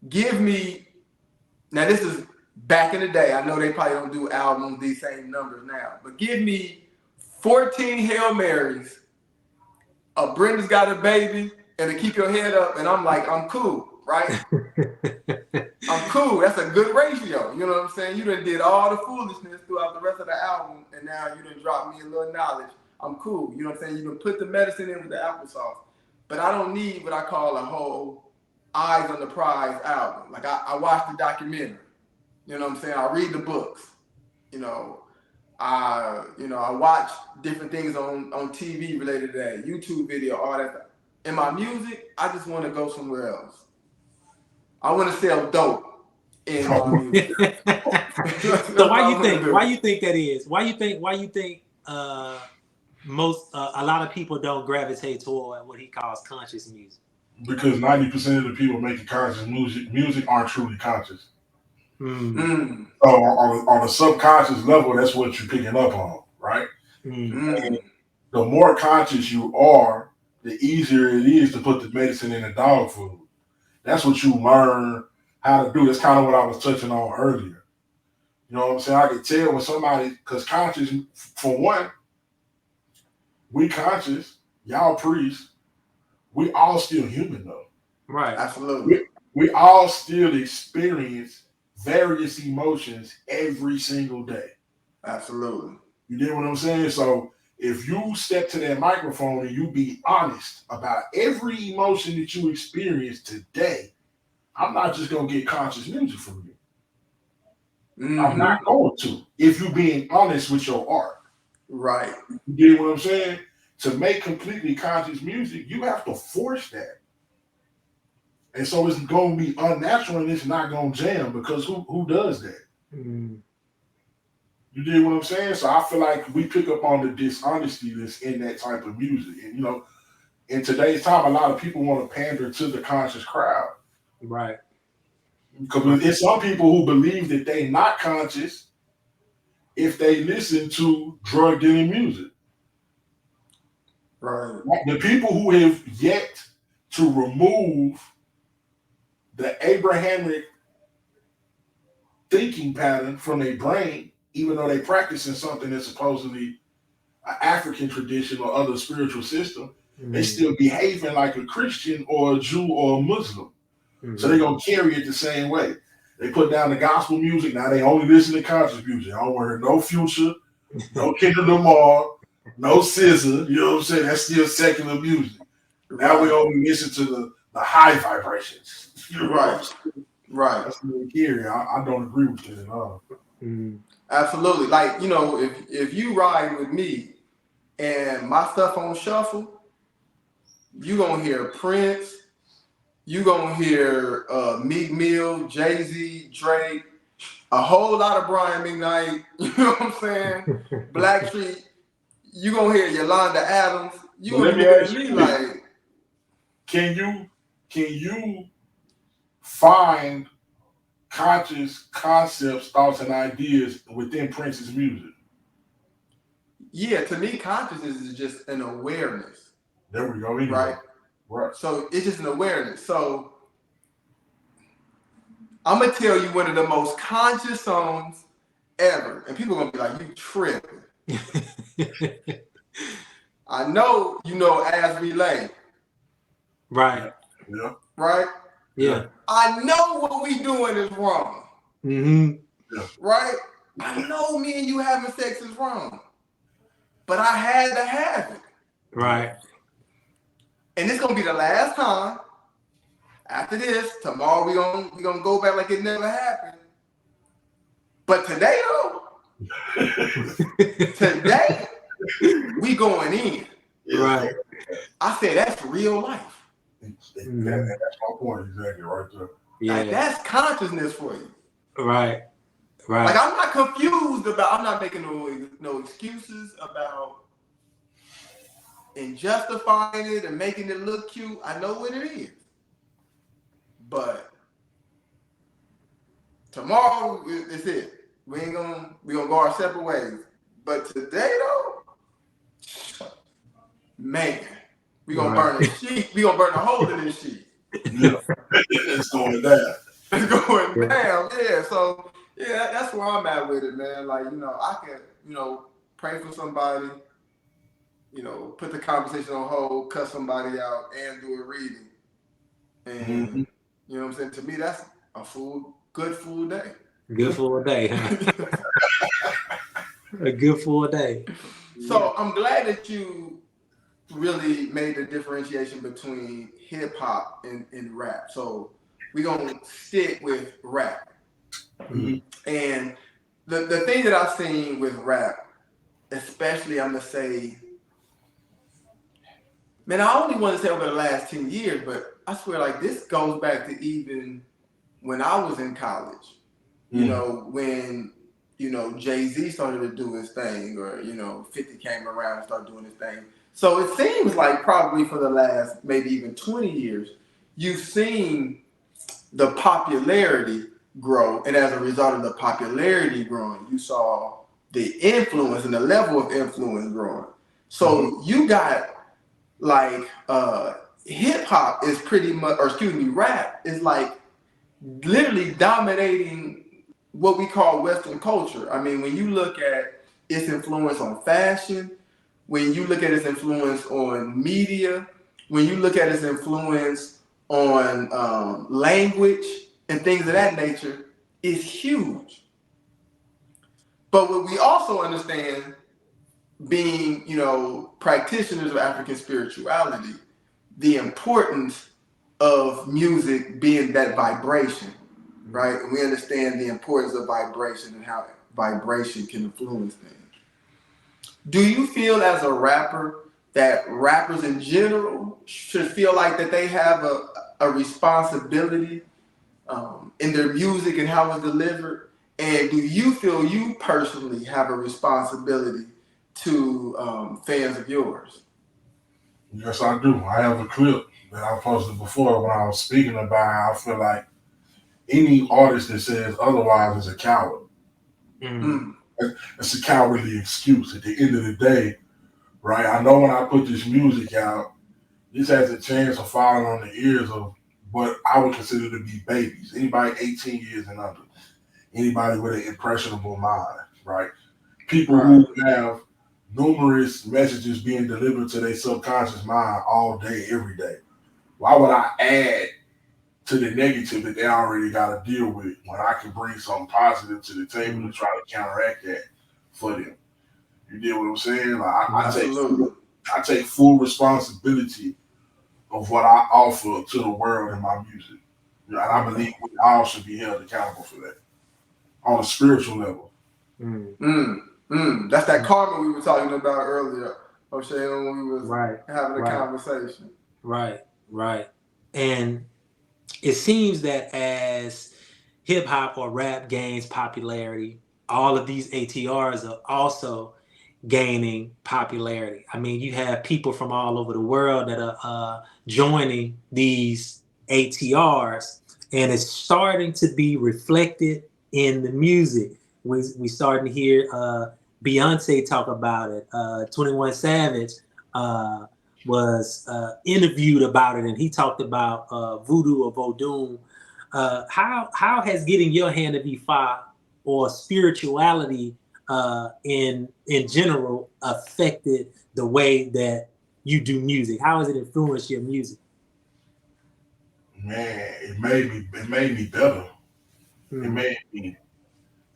Speaker 3: Give me, now this is back in the day. I know they probably don't do albums these same numbers now, but give me 14 Hail Marys, a Brenda's Got a Baby, and a Keep Your Head Up, and I'm like, I'm cool, right? I'm cool. That's a good ratio. You know what I'm saying? You done did all the foolishness throughout the rest of the album, and now you done dropped me a little knowledge. I'm cool. You know what I'm saying? You done put the medicine in with the applesauce. But I don't need what I call a whole Eyes on the Prize album. Like I watch the documentary. You know what I'm saying? I read the books. You know, I watch different things on TV related to that, YouTube video, all that. In my music, I just want to go somewhere else. I want to sell dope in my music.
Speaker 4: So why you think that is? Why you think most a lot of people don't gravitate toward what he calls conscious music?
Speaker 5: Because 90% of the people making conscious music aren't truly conscious. So on a subconscious level, that's what you're picking up on, right? And the more conscious you are, the easier it is to put the medicine in the dog food. That's what you learn how to do. That's kind of what I was touching on earlier. You know what I'm saying? I can tell when somebody, because conscious, for one, we conscious, y'all priests, we all still human though.
Speaker 3: Right. Absolutely.
Speaker 5: We all still experience various emotions every single day.
Speaker 3: Absolutely.
Speaker 5: You get what I'm saying? So if you step to that microphone and you be honest about every emotion that you experience today, I'm not just gonna get conscious music from you. I'm not going to. If you're being honest with your art.
Speaker 3: Right.
Speaker 5: You get what I'm saying? To make completely conscious music, you have to force that. And so it's going to be unnatural and it's not going to jam because who does that? You get what I'm saying? So I feel like we pick up on the dishonesty that's in that type of music. And, you know, in today's time, a lot of people want to pander to the conscious crowd.
Speaker 4: Right.
Speaker 5: Because it's some people who believe that they're not conscious if they listen to drug dealing music.
Speaker 3: Right.
Speaker 5: The people who have yet to remove the Abrahamic thinking pattern from their brain, even though they practicing something that's supposedly an African tradition or other spiritual system, they still behaving like a Christian or a Jew or a Muslim. So they're going to carry it the same way. They put down the gospel music. Now they only listen to conscious music. I don't want to hear no Future, no Kendrick Lamar, no SZA. You know what I'm saying? That's still secular music. Now we only listen to the high vibrations.
Speaker 3: Right. Right.
Speaker 5: That's what we carry. I don't agree with it at all.
Speaker 3: Absolutely. Like, you know, if you ride with me and my stuff on shuffle, you going to hear Prince, you going to hear Meek Mill, Jay-Z, Drake, a whole lot of Brian McKnight, you know what I'm saying? Blackstreet, you going to hear Yolanda Adams. You going to be looking at me like...
Speaker 5: Can you find conscious concepts, thoughts, and ideas within Prince's music?
Speaker 3: Yeah, to me, consciousness is just an awareness.
Speaker 5: There we go.
Speaker 3: Right?
Speaker 5: Right.
Speaker 3: So it's just an awareness. So I'm gonna tell you one of the most conscious songs ever, and people are gonna be like, "You tripping?" I know you know "As We Lay."
Speaker 4: Right.
Speaker 5: Yeah.
Speaker 3: Right.
Speaker 4: Yeah.
Speaker 3: I know what we doing is wrong.
Speaker 4: Mm-hmm.
Speaker 5: Yeah.
Speaker 3: Right. I know me and you having sex is wrong, but I had to have it.
Speaker 4: Right.
Speaker 3: And it's gonna be the last time. After this, tomorrow we gonna go back like it never happened. But today though, today we going in.
Speaker 4: Right.
Speaker 3: I said that's real life.
Speaker 5: That's my point exactly right there.
Speaker 4: Yeah.
Speaker 3: Like that's consciousness for you.
Speaker 4: Right. Right.
Speaker 3: Like I'm not confused about. I'm not making no excuses about and justifying it and making it look cute. I know what it is. But tomorrow is it. We gonna go our separate ways. But today though, man, we gonna burn a sheet. We gonna burn a hole in this sheet.
Speaker 5: Yeah, it's going down.
Speaker 3: It's going down. Yeah. So yeah, that's where I'm at with it, man. Like I can pray for somebody. Put the conversation on hold, cut somebody out, and do a reading. And you know what I'm saying? To me, that's a good full day.
Speaker 4: Good full day, huh? A good full day.
Speaker 3: So I'm glad that you really made the differentiation between hip hop and rap. So we're gonna stick with rap. Mm-hmm. And the thing that I've seen with rap, especially I'm gonna say, man, I only want to say over the last 10 years, but I swear like this goes back to even when I was in college. When Jay-Z started to do his thing, or 50 came around and started doing his thing. So it seems like probably for the last maybe even 20 years, you've seen the popularity grow, and as a result of the popularity growing, you saw the influence and the level of influence growing. So you got like hip hop is pretty much, or excuse me, rap is like literally dominating what we call Western culture. I mean, when you look at its influence on fashion, when you look at its influence on media, when you look at its influence on language and things of that nature, it's huge. But what we also understand, being, practitioners of African spirituality, the importance of music being that vibration, right? And we understand the importance of vibration and how vibration can influence things. Do you feel as a rapper that rappers in general should feel like that they have a responsibility in their music and how it's delivered? And do you feel you personally have a responsibility to fans of yours?
Speaker 5: Yes, I do. I have a clip that I posted before when I was speaking about. I feel like any artist that says otherwise is a coward. It's a cowardly excuse. At the end of the day, right? I know when I put this music out, this has a chance of falling on the ears of what I would consider to be babies. Anybody 18 years and under. Anybody with an impressionable mind, right? People who have numerous messages being delivered to their subconscious mind all day, every day. Why would I add to the negative that they already got to deal with when I can bring something positive to the table to try to counteract that for them? You deal what I'm saying? Like I take full responsibility of what I offer to the world in my music. And I believe we all should be held accountable for that on a spiritual level.
Speaker 3: That's that karma we were talking about earlier, Oseun, when we was having a conversation.
Speaker 4: Right. And it seems that as hip hop or rap gains popularity, all of these ATRs are also gaining popularity. I mean, you have people from all over the world that are joining these ATRs, and it's starting to be reflected in the music. We starting to hear Beyonce talk about it. 21 Savage was interviewed about it, and he talked about Voodoo or Vodun How has getting your hand of E5 or spirituality in general affected the way that you do music? How has it influenced your music?
Speaker 5: Man, it made me better. It
Speaker 4: Mm.
Speaker 5: made me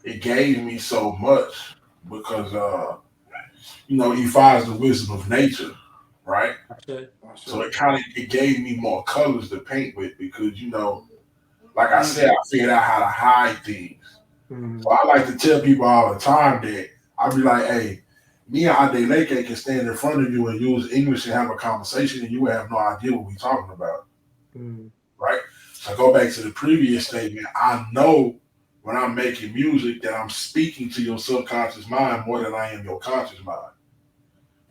Speaker 5: it gave me so much because E5 is the wisdom of nature, right?
Speaker 4: Okay.
Speaker 3: I
Speaker 5: So
Speaker 3: sure.
Speaker 5: it gave me more colors to paint with because like I said,
Speaker 3: Mm.
Speaker 5: I figured out how to hide things. So
Speaker 4: Mm.
Speaker 5: I like to tell people all the time that I be like, hey, me and Adeleke can stand in front of you and use English and have a conversation and you would have no idea what we talking about.
Speaker 4: Mm.
Speaker 5: Right? So I go back to the previous statement. I know when I'm making music that I'm speaking to your subconscious mind more than I am your conscious mind.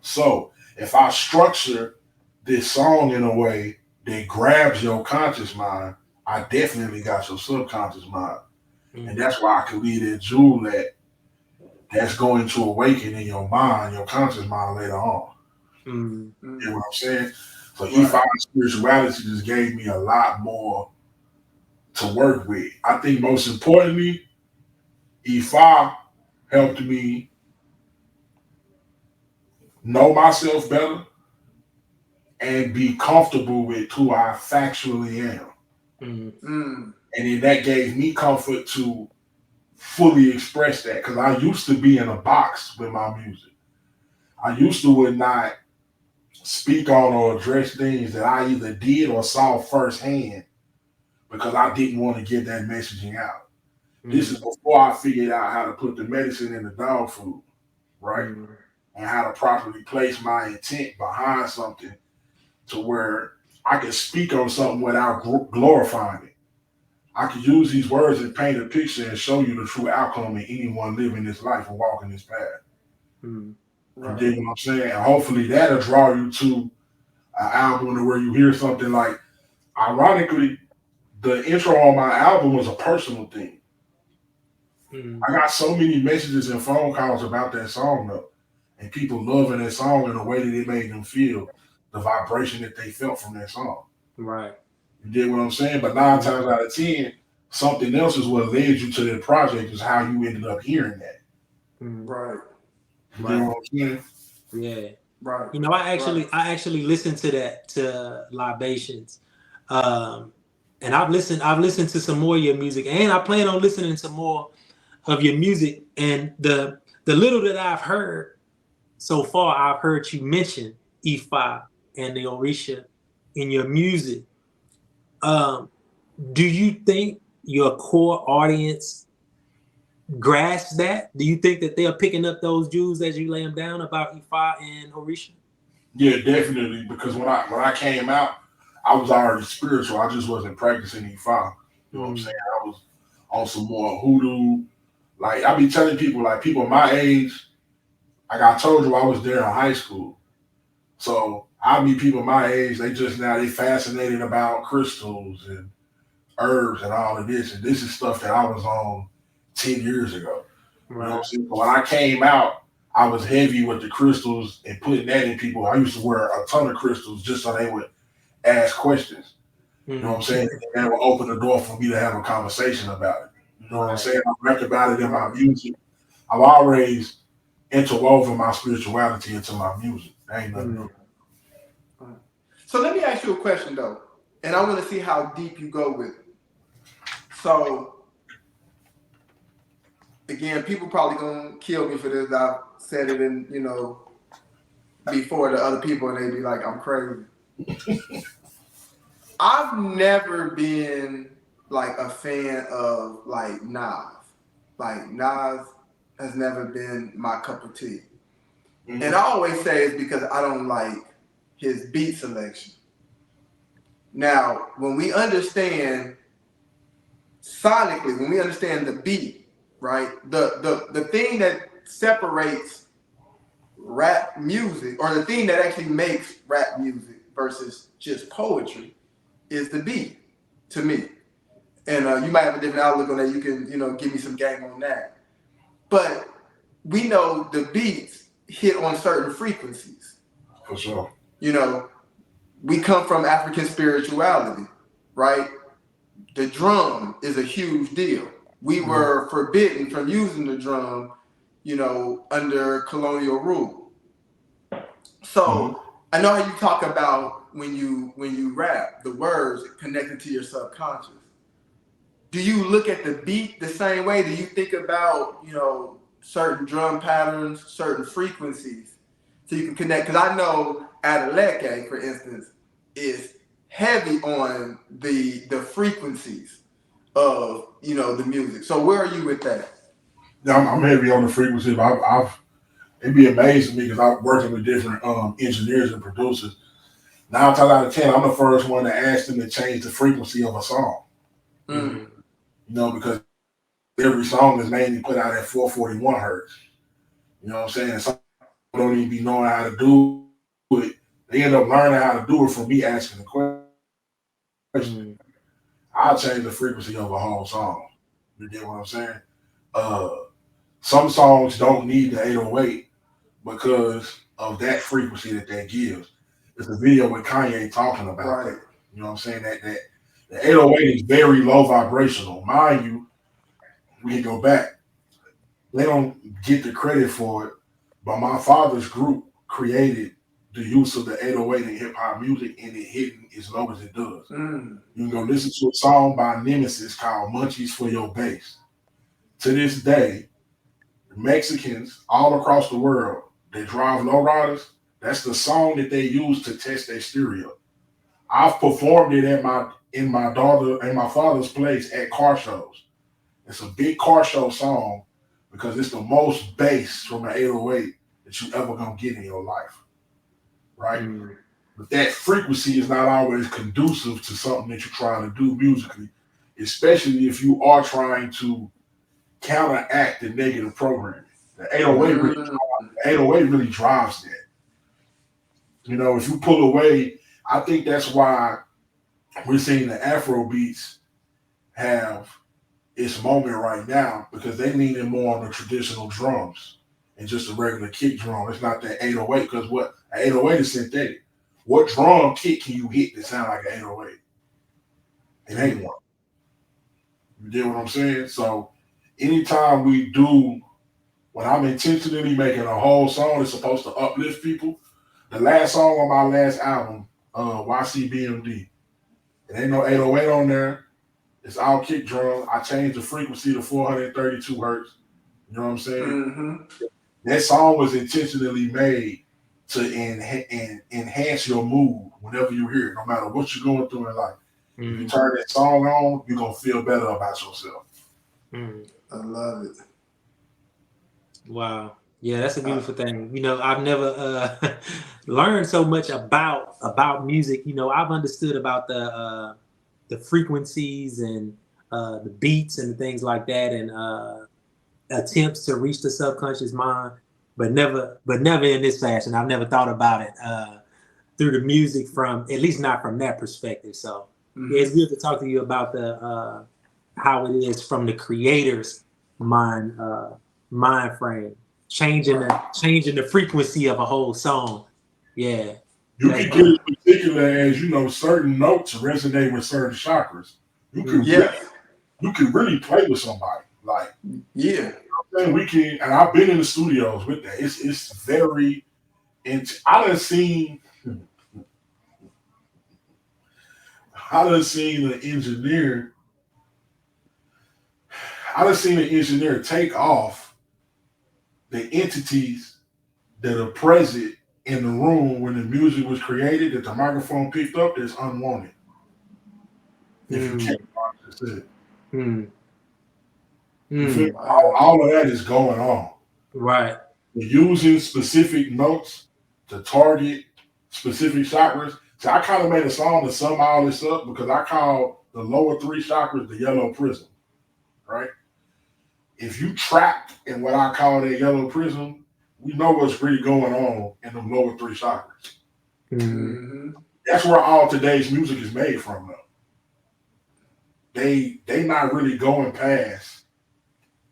Speaker 5: So if I structure this song in a way that grabs your conscious mind, I definitely got your subconscious mind. And
Speaker 4: Mm.
Speaker 5: that's why I can be that jewel that's going to awaken in your mind, your conscious mind later on.
Speaker 4: Mm.
Speaker 5: You know
Speaker 3: Mm.
Speaker 5: what I'm saying? So
Speaker 3: Right.
Speaker 5: E5 spirituality just gave me a lot more to work with. I think most importantly, E5 helped me know myself better and be comfortable with who I factually am.
Speaker 4: Mm.
Speaker 3: Mm.
Speaker 5: And then that gave me comfort to fully express that because I used to be in a box with my music. I used to would not speak on or address things that I either did or saw firsthand because I didn't want to get that messaging out. This
Speaker 4: Mm.
Speaker 5: is before I figured out how to put the medicine in the dog food, right?
Speaker 4: Mm.
Speaker 5: And how to properly place my intent behind something to where I can speak on something without glorifying it. I can use these words and paint a picture and show you the true outcome of anyone living this life and walking this path.
Speaker 4: Mm.
Speaker 5: You
Speaker 3: Right.
Speaker 5: dig what I'm saying? And hopefully that'll draw you to an album where you hear something like, ironically, the intro on my album was a personal thing.
Speaker 4: Mm.
Speaker 5: I got so many messages and phone calls about that song though, and people loving that song in the way that it made them feel, the vibration that they felt from that song.
Speaker 4: Right.
Speaker 5: You get what I'm saying? But nine
Speaker 4: Mm.
Speaker 5: times out of 10, something else is what led you to that project, is how you ended up hearing that.
Speaker 4: Mm.
Speaker 3: Right.
Speaker 5: You get
Speaker 4: Right.
Speaker 5: what I'm saying?
Speaker 4: Yeah.
Speaker 3: Right.
Speaker 4: You know,
Speaker 3: Right.
Speaker 4: I actually listened to that to Libations, um, and I've listened to some more of your music, and I plan on listening to more of your music. And the little that I've heard so far, I've heard you mention E5 and the Orisha in your music. Um, do you think your core audience grasps that? Do you think that they're picking up those jewels as you lay them down about E5 and Orisha?
Speaker 5: Yeah, definitely. Because when I came out, I was already spiritual. I just wasn't practicing E5. You know what I'm
Speaker 4: Mm.
Speaker 5: saying? I was on some more hoodoo. Like I be telling people, like people my age, like I told you, I was there in high school. So I meet people my age, they fascinated about crystals and herbs and all of this. And this is stuff that I was on 10 years ago. You know what I'm
Speaker 4: Right.
Speaker 5: saying? So when I came out, I was heavy with the crystals and putting that in people. I used to wear a ton of crystals just so they would ask questions. You know what I'm
Speaker 4: Mm.
Speaker 5: saying? And that would open the door for me to have a conversation about it. You know what I'm
Speaker 4: Right.
Speaker 5: saying? I rap about it in my
Speaker 3: Right.
Speaker 5: music. I've always interwoven my spirituality into my music. That ain't nothing
Speaker 4: Mm.
Speaker 5: new.
Speaker 3: Right. So let me ask you a question though, and I want to see how deep you go with it. So again, people probably gonna kill me for this. I've said it in, before to other people, and they be like, "I'm crazy." I've never been like a fan of like Nas. Like Nas has never been my cup of tea. And
Speaker 5: Mm-hmm.
Speaker 3: I always say it's because I don't like his beat selection. Now, when we understand sonically, when we understand the beat, right? The thing that separates rap music, or the thing that actually makes rap music versus just poetry, is the beat to me. And you might have a different outlook on that. You can, give me some game on that. But we know the beats hit on certain frequencies.
Speaker 5: For sure.
Speaker 3: You know, we come from African spirituality, right? the drum is a huge deal. We were forbidden from using the drum, under colonial rule. So I know how you talk about when you rap, the words connected to your subconscious. Do you look at the beat the same way? Do you think about, certain drum patterns, certain frequencies, so you can connect? Because I know Adeleke, for instance, is heavy on the frequencies of the music. So where are you with that?
Speaker 5: Yeah, I'm heavy on the frequency. It'd be amazing me because I'm working with different engineers and producers. 9 times out of 10, I'm the first one to ask them to change the frequency of a song.
Speaker 3: Mm.
Speaker 5: Because every song is mainly put out at 441 hertz. You know what I'm saying? Some people don't even be knowing how to do it. They end up learning how to do it from me asking the question. I'll change the frequency of a whole song. You get what I'm saying? Uh, some songs don't need the 808 because of that frequency that gives. It's a video with Kanye talking about that. You know what I'm saying? That the 808 is very low vibrational. Mind you, we can go back. They don't get the credit for it, but my father's group created the use of the 808 in hip hop music, and it hitting as low as it does. You can go listen to a song by Nemesis called Munchies for Your Bass. To this day, Mexicans all across the world that drive lowriders, that's the song that they use to test their stereo. I've performed it in my father's place at car shows. It's a big car show song because it's the most bass from an 808 that you ever gonna get in your life, right? But that frequency is not always conducive to something that you're trying to do musically, especially if you are trying to counteract the negative programming. The 808 really drives that. If you pull away, I think that's why we're seeing the Afro beats have its moment right now because they lean in more on the traditional drums and just a regular kick drum. It's not that 808 because what an 808 is synthetic. What drum kick can you hit that sound like an 808? It ain't one. You get what I'm saying? So anytime when I'm intentionally making a whole song that's supposed to uplift people, the last song on my last album, YCBMD, it ain't no 808 on there. It's all kick drum. I changed the frequency to 432 hertz. You know what I'm saying? That song was intentionally made to enhance your mood whenever you hear it, no matter what you're going through in life. If you turn that song on, you're going to feel better about yourself.
Speaker 3: I love it.
Speaker 4: Wow. Yeah, that's a beautiful thing. I've never learned so much about music. I've understood about the frequencies and the beats and things like that, and attempts to reach the subconscious mind, but never in this fashion. I've never thought about it through the music at least not from that perspective. So yeah, it's good to talk to you about the how it is from the creator's mind frame, changing the frequency of a whole song. Yeah.
Speaker 5: You can get as particular as certain notes resonate with certain chakras. You can really play with somebody. Like we can, and I've been in the studios with that. It's very. I done seen an engineer. I done seen an engineer take off the entities that are present in the room when the music was created that the microphone picked up that's unwanted. If you can't understand it. All of that is going on.
Speaker 4: Right.
Speaker 5: We're using specific notes to target specific chakras. So I kind of made a song to sum all this up because I call the lower 3 chakras the yellow prism, right? If you trapped in what I call that yellow prism, we know what's really going on in the lower 3 chakras. That's where all today's music is made from, though. They not really going past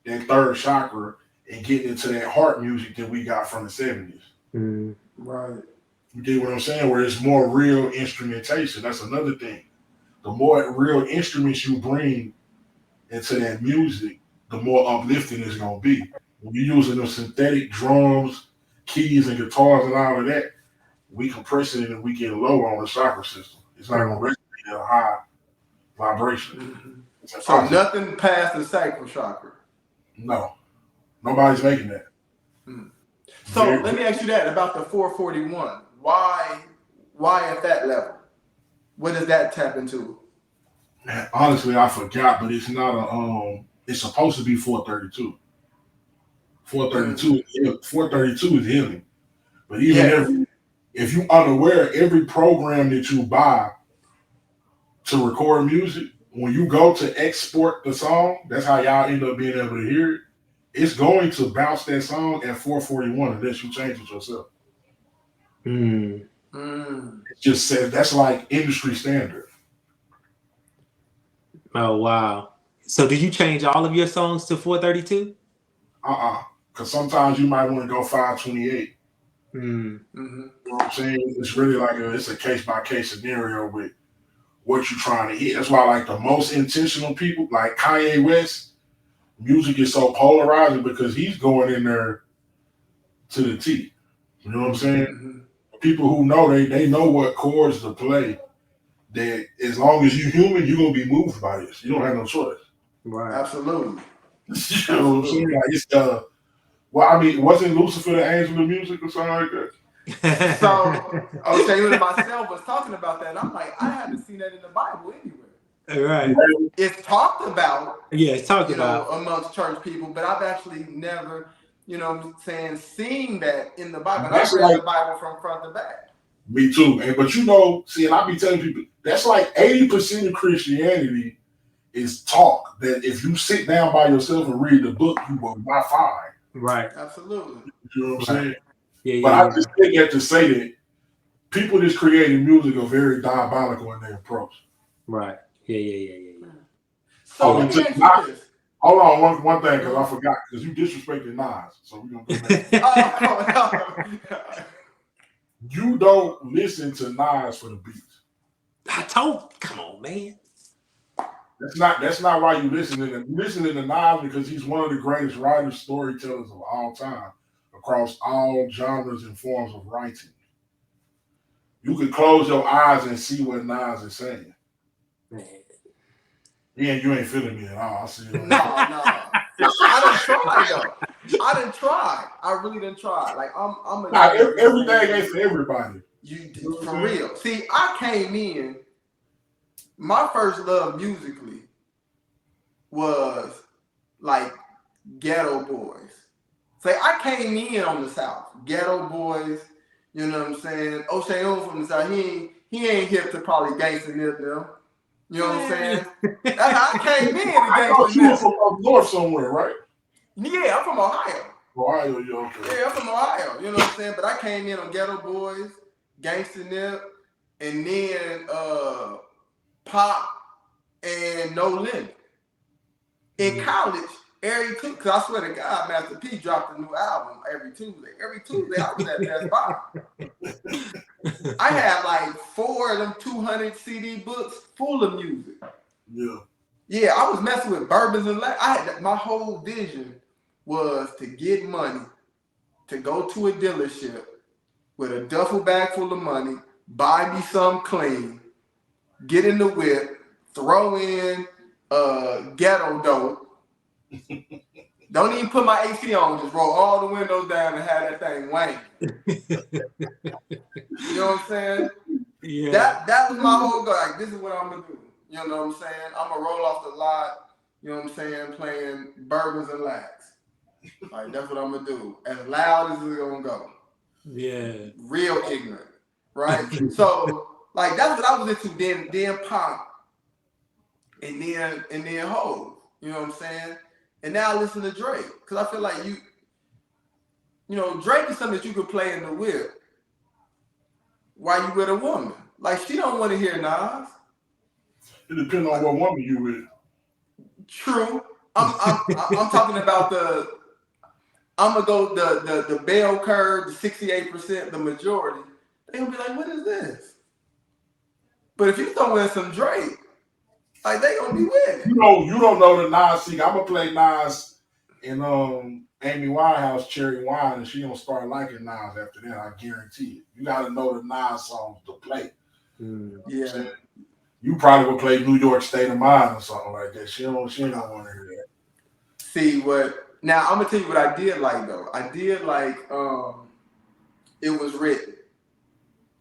Speaker 5: that 3rd chakra and getting into that heart music that we got from the 70s.
Speaker 3: Right.
Speaker 5: You get what I'm saying? Where it's more real instrumentation. That's another thing. the more real instruments you bring into that music, the more uplifting it's gonna be. When you're using them synthetic drums, keys, and guitars and all of that, we compressing it and we get lower on the chakra system. It's not gonna resonate at a high vibration.
Speaker 3: Mm-hmm.
Speaker 5: It's
Speaker 3: So
Speaker 5: impossible.
Speaker 3: nothing past the sacral chakra.
Speaker 5: No, nobody's making that.
Speaker 3: Mm. So let me ask you that about the 441. Why at that level? What does that tap into?
Speaker 5: Honestly, I forgot, but it's not a it's supposed to be 432. 432 is healing. But even if you unaware, every program that you buy to record music, when you go to export the song, that's how y'all end up being able to hear it. It's going to bounce that song at 441 unless you change it yourself.
Speaker 4: Mm.
Speaker 5: It just says that's like industry standard.
Speaker 4: Oh wow! So do you change all of your songs to 432?
Speaker 5: Because sometimes you might want to go 528.
Speaker 4: Mm.
Speaker 3: Mm-hmm.
Speaker 5: You know what I'm saying? It's really like it's a case by case scenario with what you're trying to hit. That's why like the most intentional people, like Kanye West, music is so polarizing because he's going in there to the T. You know what I'm saying?
Speaker 3: Mm-hmm.
Speaker 5: People who know they know what chords to play. That as long as you're human, you're gonna be moved by this. You don't have no choice.
Speaker 4: Right.
Speaker 3: Absolutely.
Speaker 5: You know what I'm saying? Like it's well, I mean, wasn't Lucifer the angel of music or something like that?
Speaker 3: So Oseun and myself was talking about that, and I'm like, I haven't seen that in the Bible anywhere.
Speaker 4: Right.
Speaker 3: It's talked about.
Speaker 4: Yeah, it's talked about
Speaker 3: amongst church people, but I've actually never, seen that in the Bible. And
Speaker 5: That's
Speaker 3: I've read
Speaker 5: like
Speaker 3: the Bible from front to back.
Speaker 5: me too. But and I be telling people that's like 80% of Christianity is talk. That if you sit down by yourself and read the book, you will not find.
Speaker 4: Right.
Speaker 3: Absolutely.
Speaker 5: You know what I'm saying?
Speaker 4: Yeah,
Speaker 5: but I just think you have to say that people that's creating music are very diabolical in their approach.
Speaker 4: Right. Yeah.
Speaker 3: So let me ask you this.
Speaker 5: Hold on, one thing, because I forgot, because you disrespected Nas. So we're going to do that. You don't listen to Nas for the beats.
Speaker 4: Come on, man.
Speaker 5: That's not why you listening. You listening to Nas because he's one of the greatest writers, storytellers of all time, across all genres and forms of writing. You can close your eyes and see what Nas is saying.
Speaker 4: Man.
Speaker 5: Yeah, you ain't feeling me at all. I see it.
Speaker 3: No. I didn't try though. I didn't try. I really didn't try. Like I'm a
Speaker 5: everything ain't for everybody.
Speaker 3: For real. See, I came in. My first love musically was like Ghetto Boys. So I came in on the South. Ghetto Boys, you know what I'm saying? Oseun from the South. He ain't hip to probably Gangsta Nip now. You know what I'm saying? That's how I came in to Gangsta Nip.
Speaker 5: You were from up north somewhere, right?
Speaker 3: Yeah, I'm from Ohio.
Speaker 5: Ohio, you okay?
Speaker 3: Yeah, I'm from Ohio. You know what I'm saying? But I came in on Ghetto Boys, Gangsta Nip, and then Pop and No Limit. In college, every Tuesday, because I swear to God, Master P dropped a new album every Tuesday. Every Tuesday, I was at Best Buy. I had like 4 of them 200 CD books full of music. Yeah, I was messing with bourbons and my whole vision was to get money, to go to a dealership with a duffel bag full of money, buy me some clean, get in the whip, throw in ghetto dope. Don't even put my AC on, just roll all the windows down and have that thing wank. You know what I'm saying? Yeah. That was my whole goal. Like, this is what I'm gonna do. You know what I'm saying? I'm gonna roll off the lot, you know what I'm saying, playing bourbons and lacs. Like, that's what I'm gonna do. As loud as it's gonna go.
Speaker 4: Yeah.
Speaker 3: Real ignorant. Right? So, like, that's what I was into. Then Pop. And then Hov. You know what I'm saying? And now I listen to Drake. Because I feel like Drake is something that you could play in the whip while you with a woman. Like, she don't want to hear Nas.
Speaker 5: It depends on what woman you with.
Speaker 3: True. I'm talking about I'm gonna go the bell curve, the 68%, the majority. They gonna be like, what is this? But if you throw in some Drake, Like they gonna be winning.
Speaker 5: You don't know the Nas secret. I'm gonna play Nas in Amy Winehouse Cherry Wine, and she don't start liking Nas after that. I guarantee it. You gotta know the Nas songs to play.
Speaker 3: Yeah.
Speaker 5: You probably would play New York State of Mind or something like that. She don't want to hear that.
Speaker 3: See what? Now I'm gonna tell you what I did like though. I did like It Was Written.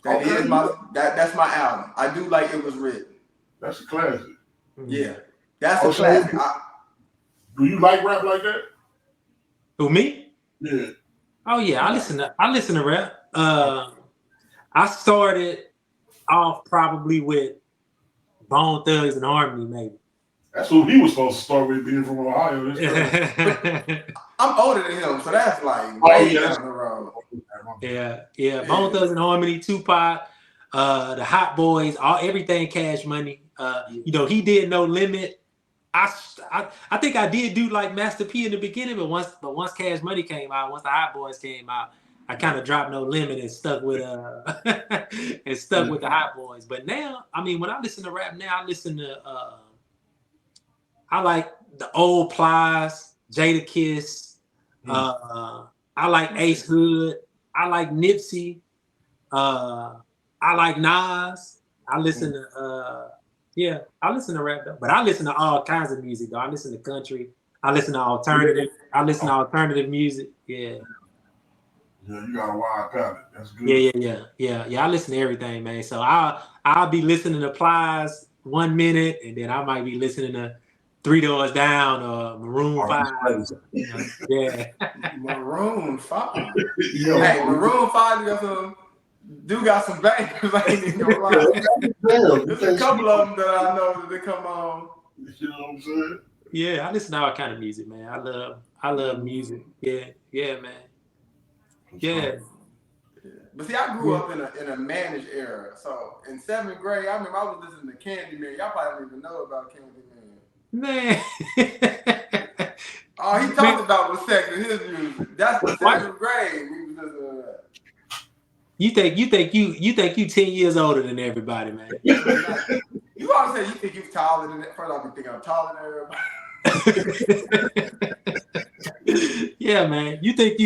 Speaker 3: That's my album. I do like It Was Written.
Speaker 5: That's a classic.
Speaker 3: Yeah, that's a classic.
Speaker 5: Do you like rap like that?
Speaker 4: Who, me?
Speaker 5: Yeah.
Speaker 4: Oh yeah, I listen to rap. I started off probably with Bone Thugs and Harmony, maybe.
Speaker 5: That's who he was supposed to start with, being from Ohio.
Speaker 3: I'm older than him, so that's like way down the road.
Speaker 4: Yeah. Bone Thugs and Harmony, Tupac, the Hot Boys, everything Cash Money. He did No Limit. I think I did do like Master P in the beginning, but once Cash Money came out, once the Hot Boys came out, I kind of dropped No Limit and stuck with the Hot Boys. But now, I mean, when I listen to rap now, I listen to I like the old Plies, Jada Kiss. I like Ace Hood. I like Nipsey. I like Nas. I listen to I listen to rap though. But I listen to all kinds of music though. I listen to country. I listen to alternative. I listen to alternative music. Yeah.
Speaker 5: Yeah, you got a wide palette. That's good.
Speaker 4: Yeah. I listen to everything, man. So I'll be listening to Plies 1 minute, and then I might be listening to 3 Doors Down or Maroon 5. Yeah.
Speaker 3: Maroon 5. Hey, Maroon 5 got some bangers. I ain't even gonna lie. There's a couple of them that I know that they come on.
Speaker 5: You know what I'm saying?
Speaker 4: Yeah, I listen to all kind of music, man. I love music. Yeah, man. Yeah.
Speaker 3: But see, I grew up in a managed era. So in 7th grade, I remember I was listening to Candyman. Y'all probably don't even know about Candyman.
Speaker 4: Man.
Speaker 3: All he talked about was sex in his music. That's the 7th grade. We was listening to that.
Speaker 4: You think you 10 years older than everybody, man.
Speaker 3: You always say you think you're taller than that. First off, you think I'm taller than everybody.
Speaker 4: Yeah, man. You think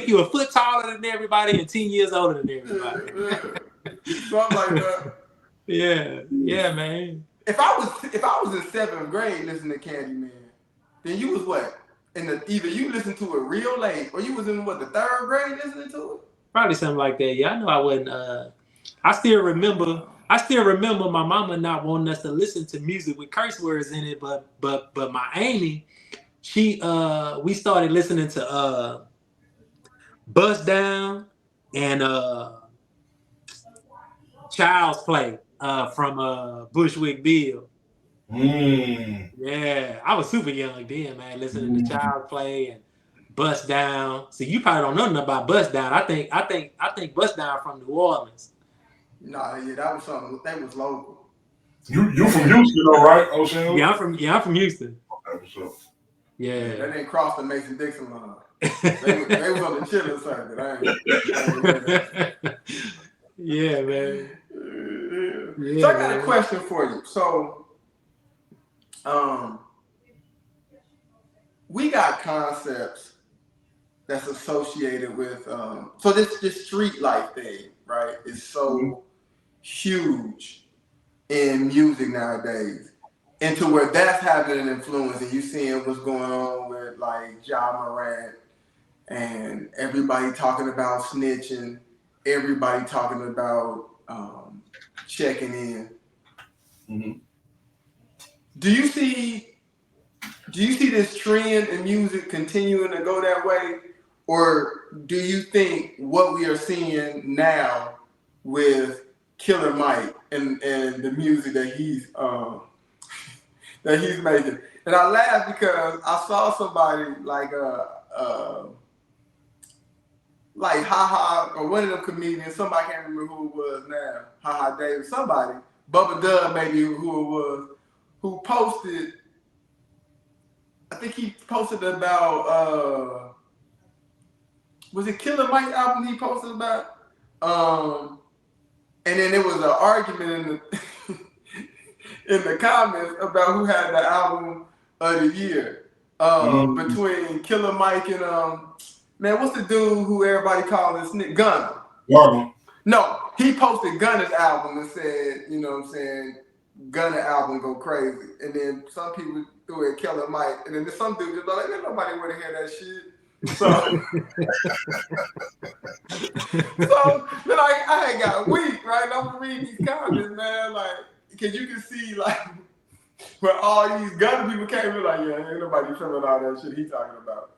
Speaker 4: you a foot taller than everybody and 10 years older than everybody.
Speaker 3: Something like that.
Speaker 4: Yeah, man.
Speaker 3: If I was in 7th grade listening to Candyman, then you was what? Either you listened to it real late or you was in the 3rd grade listening to it?
Speaker 4: Probably something like that. Yeah, I know I wasn't. I still remember my mama not wanting us to listen to music with curse words in it, but my Amy, we started listening to Bust Down and Child's Play from Bushwick Bill. Yeah, I was super young then, man, listening to Child's Play and Bust Down. See, you probably don't know nothing about Bust Down. I think Bust Down from New Orleans.
Speaker 3: Nah, yeah, that was something. That was local.
Speaker 5: You from Houston, though, right, Oseun?
Speaker 4: Yeah, I'm from Houston.
Speaker 5: Okay, what's up?
Speaker 4: Yeah.
Speaker 3: They didn't cross the Mason-Dixon line. They was on the chilling circuit.
Speaker 4: Yeah, man.
Speaker 3: So I got a question for you. So, we got concepts that's associated with so this street life thing, right, is so huge in music nowadays, and to where that's having an influence, and you seeing what's going on with like Ja Morant and everybody talking about snitching, everybody talking about checking in.
Speaker 5: Mm-hmm.
Speaker 3: Do you see this trend in music continuing to go that way? Or do you think what we are seeing now with Killer Mike and the music that he's making? And I laugh because I saw somebody like HaHa or one of them comedians, somebody can't remember who it was now, HaHa Davis, somebody, Bubba Dub maybe who it was, who posted, I think he posted about was it Killer Mike's album he posted about? And then there was an argument in the in the comments about who had the album of the year. Between Killer Mike and man, what's the dude who everybody calls Nick Gunner?
Speaker 5: Gunner.
Speaker 3: No, he posted Gunner's album and said, you know what I'm saying, Gunner album go crazy. And then some people threw it Killer Mike. And then some dude just like, ain't nobody want to hear that shit. So, so then I had got weak, right? And I'm reading these comments, man, like, because you can see, like, where all these Gunner people came in, like, yeah, ain't nobody feeling all that shit he talking about.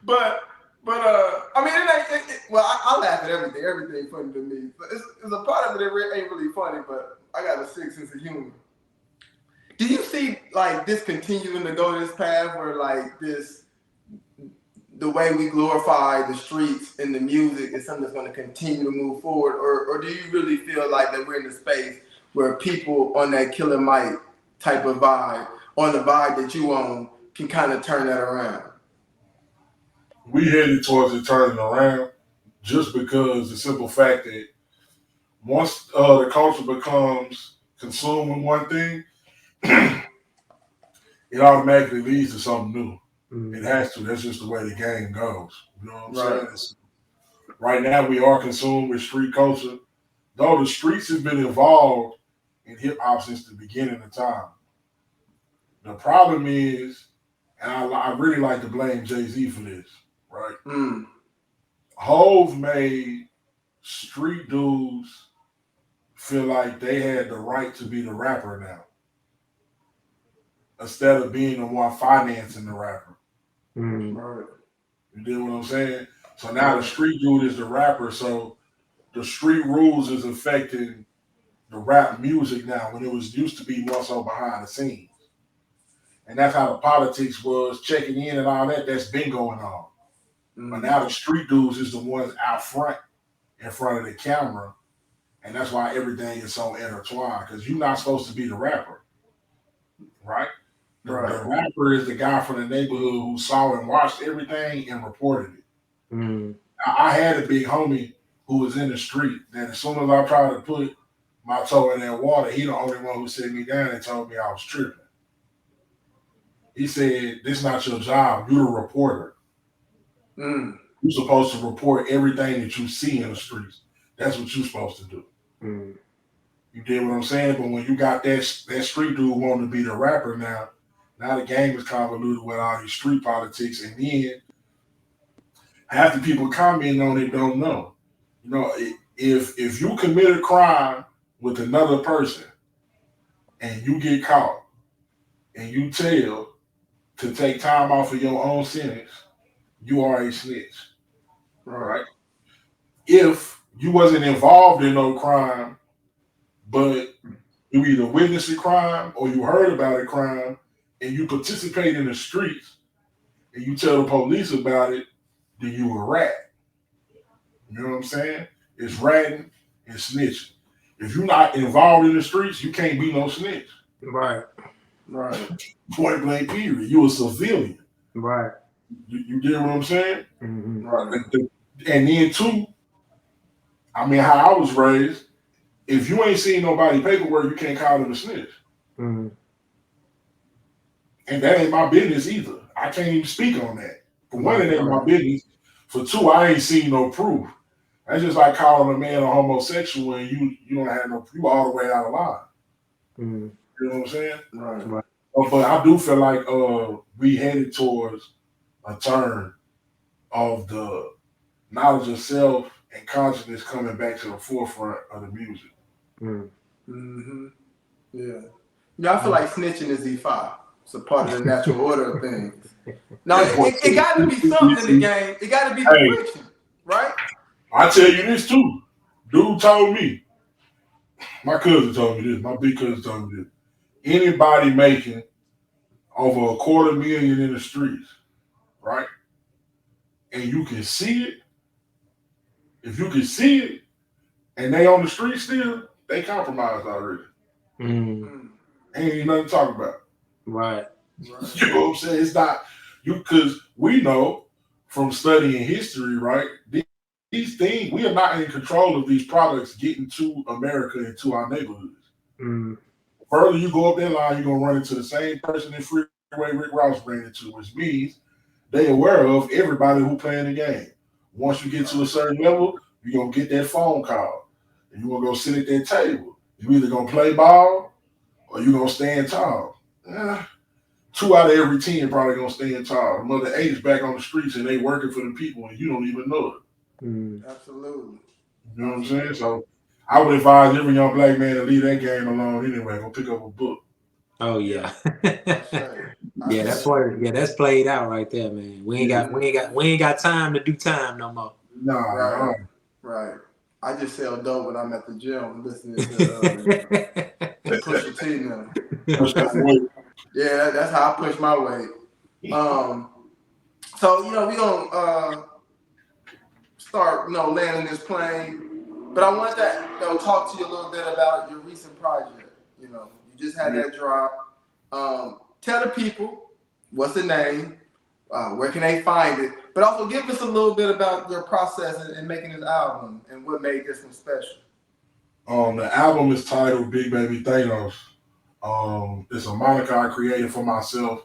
Speaker 3: But I mean, I laugh at everything. Everything funny to me. But it's a part of it that ain't really funny, but I got a sick sense of humor. Do you see like this continuing to go this path where like the way we glorify the streets and the music is something that's going to continue to move forward, or do you really feel like that we're in a space where people on that Killer Mike type of vibe, on the vibe that you own, can kind of turn that around?
Speaker 5: We headed towards it turning around just because the simple fact that once the culture becomes consumed with one thing, it automatically leads to something new. It has to. That's just the way the game goes. You know what I'm saying? Right now, we are consumed with street culture. Though the streets have been involved in hip hop since the beginning of time. The problem is, and I really like to blame Jay-Z for this, right? Hove made street dudes feel like they had the right to be the rapper now, instead of being the one financing the rapper. You get what I'm saying? So now the street dude is the rapper, so the street rules is affecting the rap music now when it was used to be more so behind the scenes. And that's how the politics was, checking in and all that, that's been going on. But now the street dudes is the ones out front, in front of the camera, and that's why everything is so intertwined, because you're not supposed to be the rapper, right? The rapper is the guy from the neighborhood who saw and watched everything and reported it. I had a big homie who was in the street that as soon as I tried to put my toe in that water, he the only one who set me down and told me I was tripping. He said, "This is not your job. You're the reporter. You're supposed to report everything that you see in the streets. That's what you're supposed to do." You get what I'm saying? But when you got that street dude wanting to be the rapper now the game is convoluted with all these street politics, and then half the people commenting on it don't know. You know, if you commit a crime with another person and you get caught and you tell to take time off of your own sentence, you are a snitch. Right? If you wasn't involved in no crime, but you either witnessed a crime or you heard about a crime and you participate in the streets and you tell the police about it, then you a rat. You know what I'm saying? It's ratting and snitching. If you're not involved in the streets, you can't be no snitch.
Speaker 4: Right.
Speaker 5: Point blank period. You a civilian.
Speaker 4: Right.
Speaker 5: You get what I'm saying? Right. And then two, I mean, how I was raised, if you ain't seen nobody paperwork, you can't call them a snitch. And that ain't my business either. I can't even speak on that. For one, it ain't my business. For two, I ain't seen no proof. That's just like calling a man a homosexual and you don't have no proof all the way out of line. You know what I'm saying? Right. But I do feel like we headed towards a turn of the knowledge of self and consciousness coming back to the forefront of the music.
Speaker 3: Yeah, I feel like snitching is E5. It's a part of the natural order of things. Now, it got to be something in the game. It got to be the friction, right?
Speaker 5: I tell you this too. Dude told me. My cousin told me this. My big cousin told me this. Anybody making over $250,000 in the streets, right? And you can see it. If you can see it, and they on the street still, they compromised already. Ain't even nothing to talk about.
Speaker 4: Right.
Speaker 5: You know what I'm saying? It's not you, because we know from studying history, right? These these things, we are not in control of these products getting to America and to our neighborhoods.
Speaker 4: Mm.
Speaker 5: Further you go up that line, you're gonna run into the same person in Freeway Rick Ross ran into, which means they aware of everybody who playing the game. Once you get to a certain level, you're gonna get that phone call. And you're gonna go sit at that table. You either gonna play ball or you're gonna stand tall. 2 out of every 10 probably gonna stand tall. Mother 8 is back on the streets and they working for the people and you don't even know it.
Speaker 3: Absolutely.
Speaker 5: You know what I'm saying? So I would advise every young black man to leave that game alone anyway. Go pick up a book.
Speaker 4: Oh yeah.
Speaker 3: That's right.
Speaker 4: Yeah, that's played out right there, man. We ain't got time to do time no more.
Speaker 5: Nah.
Speaker 3: Right. I just sell dope when I'm at the gym listening to Pusha T now. Yeah, that's how I push my weight. So we gonna start landing this plane, but I want to talk to you a little bit about your recent project. You just had that drop. Tell the people what's the name, where can they find it, but also give us a little bit about your process in making this album and what made this one special.
Speaker 5: The album is titled Big Baby Thanos. It's a moniker I created for myself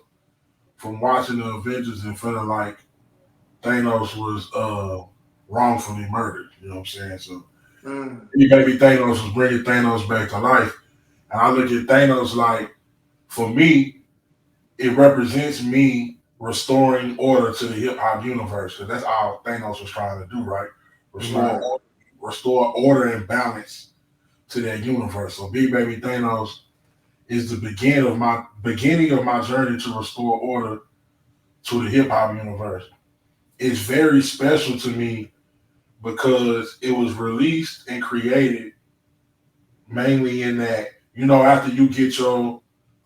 Speaker 5: from watching the Avengers and feeling like Thanos was wrongfully murdered. You know what I'm saying? So Big Baby Thanos was bringing Thanos back to life. And I look at Thanos like, for me, it represents me restoring order to the hip hop universe. Because that's all Thanos was trying to do, right? Restore order and balance to that universe. So Big Baby Thanos is the beginning of my journey to restore order to the hip hop universe. It's very special to me because it was released and created mainly in that, after you get your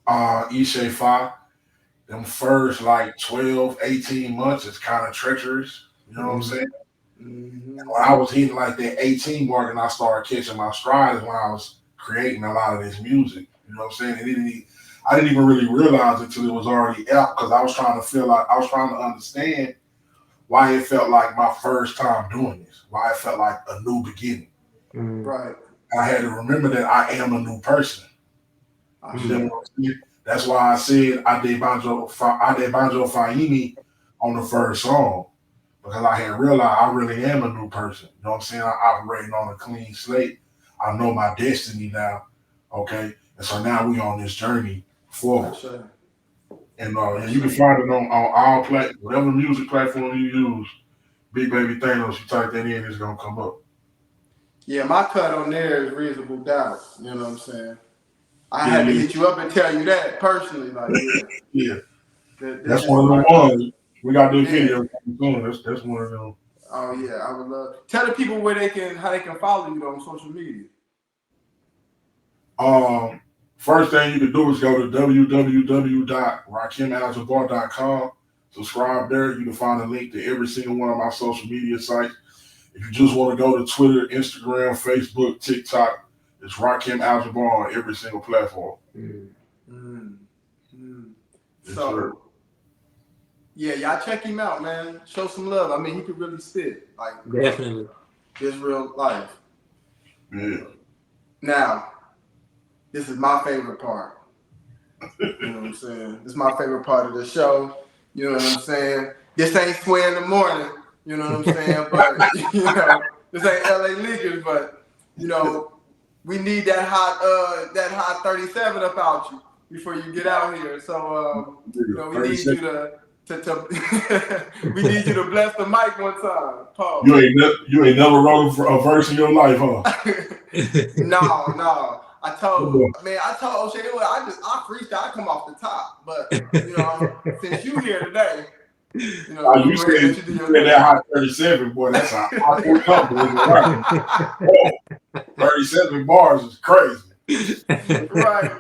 Speaker 5: Ishe Fa, them first like 12, 18 months is kind of treacherous. You know what I'm saying? Mm-hmm. When I was hitting like that 18 mark and I started catching my stride is when I was creating a lot of this music. You know what I'm saying? I didn't even really realize it until it was already out because I was trying to understand why it felt like my first time doing this, why it felt like a new beginning.
Speaker 3: Right.
Speaker 5: I had to remember that I am a new person. That's why I said I did Banjo Faini on the first song. Because I had realized I really am a new person. You know what I'm saying? I'm operating on a clean slate. I know my destiny now. Okay. And so now we on this journey forward. Sure. And you can find it on all whatever music platform you use, Big Baby Thanos, you type that in, it's gonna come up.
Speaker 3: Yeah, my cut on there is Reasonable Doubt. You know what I'm saying? I had to hit you up and tell you that personally. Like,
Speaker 5: yeah. That's one of the ones. We got to do a video soon. That's one of them.
Speaker 3: Oh yeah, I would love. Tell the people how they can follow you on social media.
Speaker 5: First thing you can do is go to www.rakimaljabbar.com. Subscribe there. You can find a link to every single one of my social media sites. If you just want to go to Twitter, Instagram, Facebook, TikTok, it's Rakim Al-Jabbar on every single platform.
Speaker 3: So, y'all check him out, man. Show some love. I mean, he could really spit. Like,
Speaker 4: definitely.
Speaker 3: His real life.
Speaker 5: Yeah.
Speaker 3: Now, this is my favorite part. You know what I'm saying? This is my favorite part of the show. You know what I'm saying? This ain't Sway in the Morning. You know what I'm saying? But, this ain't LA Leakers, but, we need that hot 37 up out you before you get out here. So, we need you to we need you to bless the mic one time. Paul.
Speaker 5: You ain't never wrote a verse in your life, huh?
Speaker 3: No. I told Oseun, I freestyle, I come off the top. But since you here today,
Speaker 5: you said that hot 37, boy. That's a hot 37 bars is crazy.
Speaker 3: Right.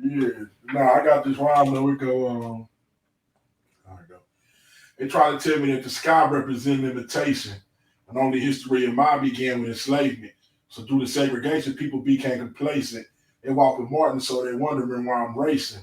Speaker 5: Yeah. Nah, I got this rhyme that we go. They try to tell me that the sky represents limitation, and only history of mine began with enslavement. So through the segregation, people became complacent. They walk with Martin, so they're wondering why I'm racing.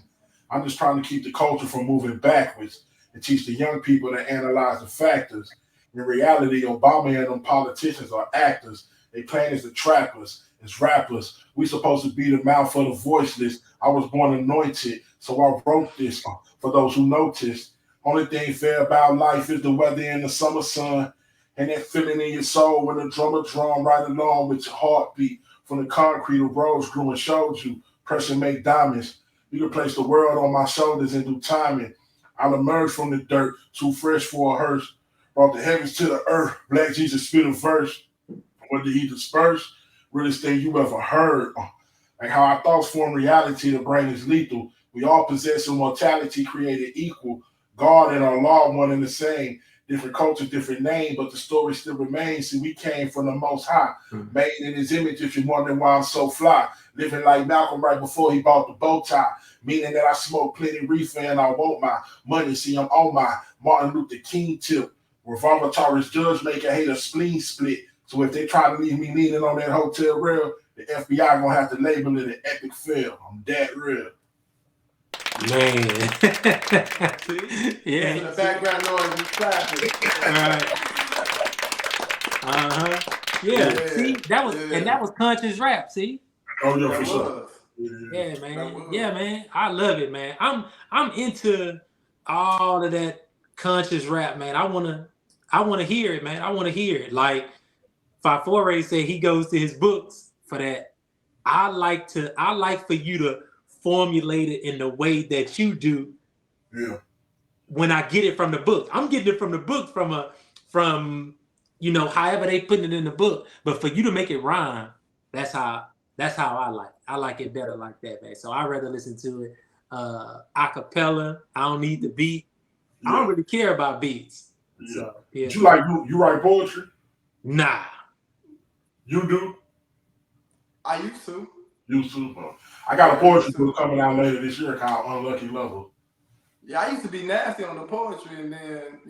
Speaker 5: I'm just trying to keep the culture from moving backwards and teach the young people to analyze the factors In reality, Obama and them politicians are actors. They playing as the trappers, as rappers. We supposed to be the mouth for the voiceless. I was born anointed, so I wrote this for those who noticed. Only thing fair about life is the weather in the summer sun. And that feeling in your soul when the drummer drum right along with your heartbeat. From the concrete, the roads grew and showed you. Pressure make diamonds. You can place the world on my shoulders in due timing. I'll emerge from the dirt, too fresh for a hearse. Brought the heavens to the earth. Black Jesus spit a verse. What did he disperse? Realest thing you ever heard. Like how our thoughts form reality, the brain is lethal. We all possess immortality created equal. God and our law one and the same. Different culture, different name, but the story still remains. See, we came from the Most High, made in His image. If you're wondering why I'm so fly, living like Malcolm right before he bought the bow tie, meaning that I smoke plenty reefer and I want my money. See, I'm on my Martin Luther King tip. Revolver Taurus judge make a hater spleen split. So if they try to leave me leaning on that hotel rail, the FBI gonna have to label it an epic fail. I'm that real.
Speaker 4: Man.
Speaker 3: Yeah. In the background noise, you clapping.
Speaker 4: Right. Yeah. See, that was conscious rap. See.
Speaker 5: Oh yeah, for sure.
Speaker 4: Yeah, man. Yeah, man. I love it, man. I'm into all of that conscious rap, man. I wanna hear it, man. I wanna hear it. Like Fafore said, he goes to his books for that. I like for you to formulate it in the way that you do.
Speaker 5: Yeah.
Speaker 4: When I get it from the book, I'm getting it from the book from however they put it in the book. But for you to make it rhyme, that's how I like. I like it better like that, man. So I'd rather listen to it a cappella. I don't need the beat. Yeah. I don't really care about beats.
Speaker 5: Yeah.
Speaker 4: So, yeah.
Speaker 5: You write poetry?
Speaker 4: Nah.
Speaker 5: You do?
Speaker 3: I used to.
Speaker 5: I got a poetry book coming out later this year called Unlucky Level.
Speaker 3: Yeah, I used to be nasty on the poetry, and then,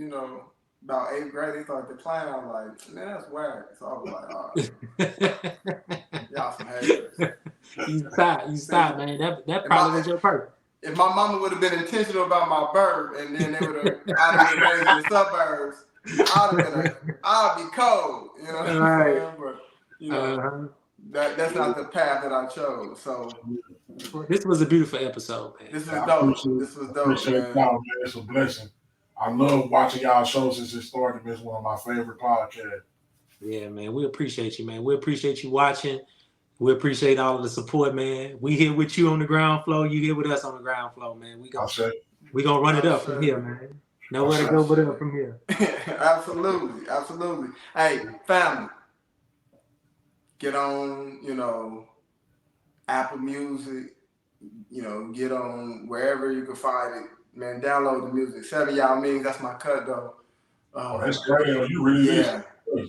Speaker 3: about 8th grade, they started declining. I'm like, man, that's whack. So I was like, all right. Y'all some haters.
Speaker 4: You stop, man. That probably was your purpose.
Speaker 3: If my mama would have been intentional about my birth, and then I'd have been raised in the suburbs, I'd be cold. You know what I'm saying? But, that's not the path that I chose. So
Speaker 4: this was a beautiful episode, man.
Speaker 3: This was dope.
Speaker 5: Appreciate y'all, man. It's a blessing. I love watching y'all shows since it started. It's one of my favorite podcasts.
Speaker 4: Yeah, man. We appreciate you, man. We appreciate you watching. We appreciate all of the support, man. We here with you on the ground floor. You here with us on the ground floor, man. We gonna run it up from here, man. Nowhere to go but up from here.
Speaker 3: Absolutely. Hey, family. Get on, Apple Music, get on wherever you can find it. Man, download the music. 7 Y'all Means, that's my cut, though.
Speaker 5: That's great. You really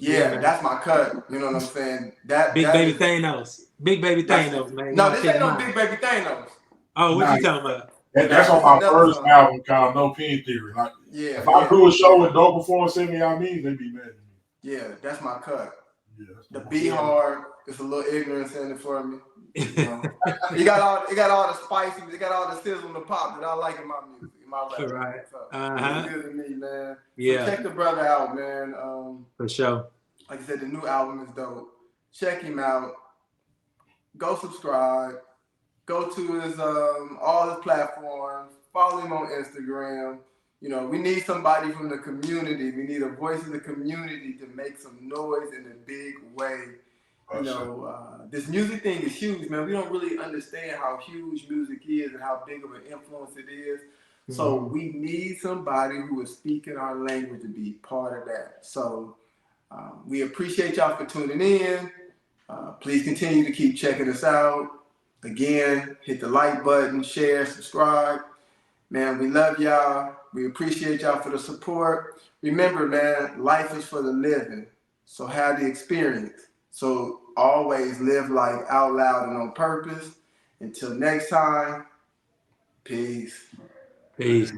Speaker 3: Yeah, that's my cut. You know what I'm saying?
Speaker 4: Big Baby Thanos. Big Baby Thanos, man.
Speaker 3: No, this ain't no Big Baby Thanos.
Speaker 4: Oh, what you talking about?
Speaker 5: That's on my first album called No Pen Theory. Like, if I do a show with Dope before 7 Y'all Means, they'd be mad at me.
Speaker 3: Yeah, that's my cut. Yeah, the Be Hard, it's a little ignorance in it for me. You got all the spicy, you got all the sizzle and the pop that I like in my music, in my rap.
Speaker 4: Right.
Speaker 3: So, it's good to me, man.
Speaker 4: Yeah.
Speaker 3: So check the brother out, man.
Speaker 4: For sure.
Speaker 3: Like I said, the new album is dope. Check him out. Go subscribe. Go to his all his platforms. Follow him on Instagram. We need somebody from the community. We need a voice of the community to make some noise in a big way. This music thing is huge, man. We don't really understand how huge music is and how big of an influence it is. Mm-hmm. So we need somebody who is speaking our language to be part of that. So we appreciate y'all for tuning in. Please continue to keep checking us out. Again, hit the like button, share, subscribe. Man, we love y'all. We appreciate y'all for the support. Remember, man, life is for the living. So have the experience. So always live life out loud and on purpose. Until next time, peace.
Speaker 4: Peace.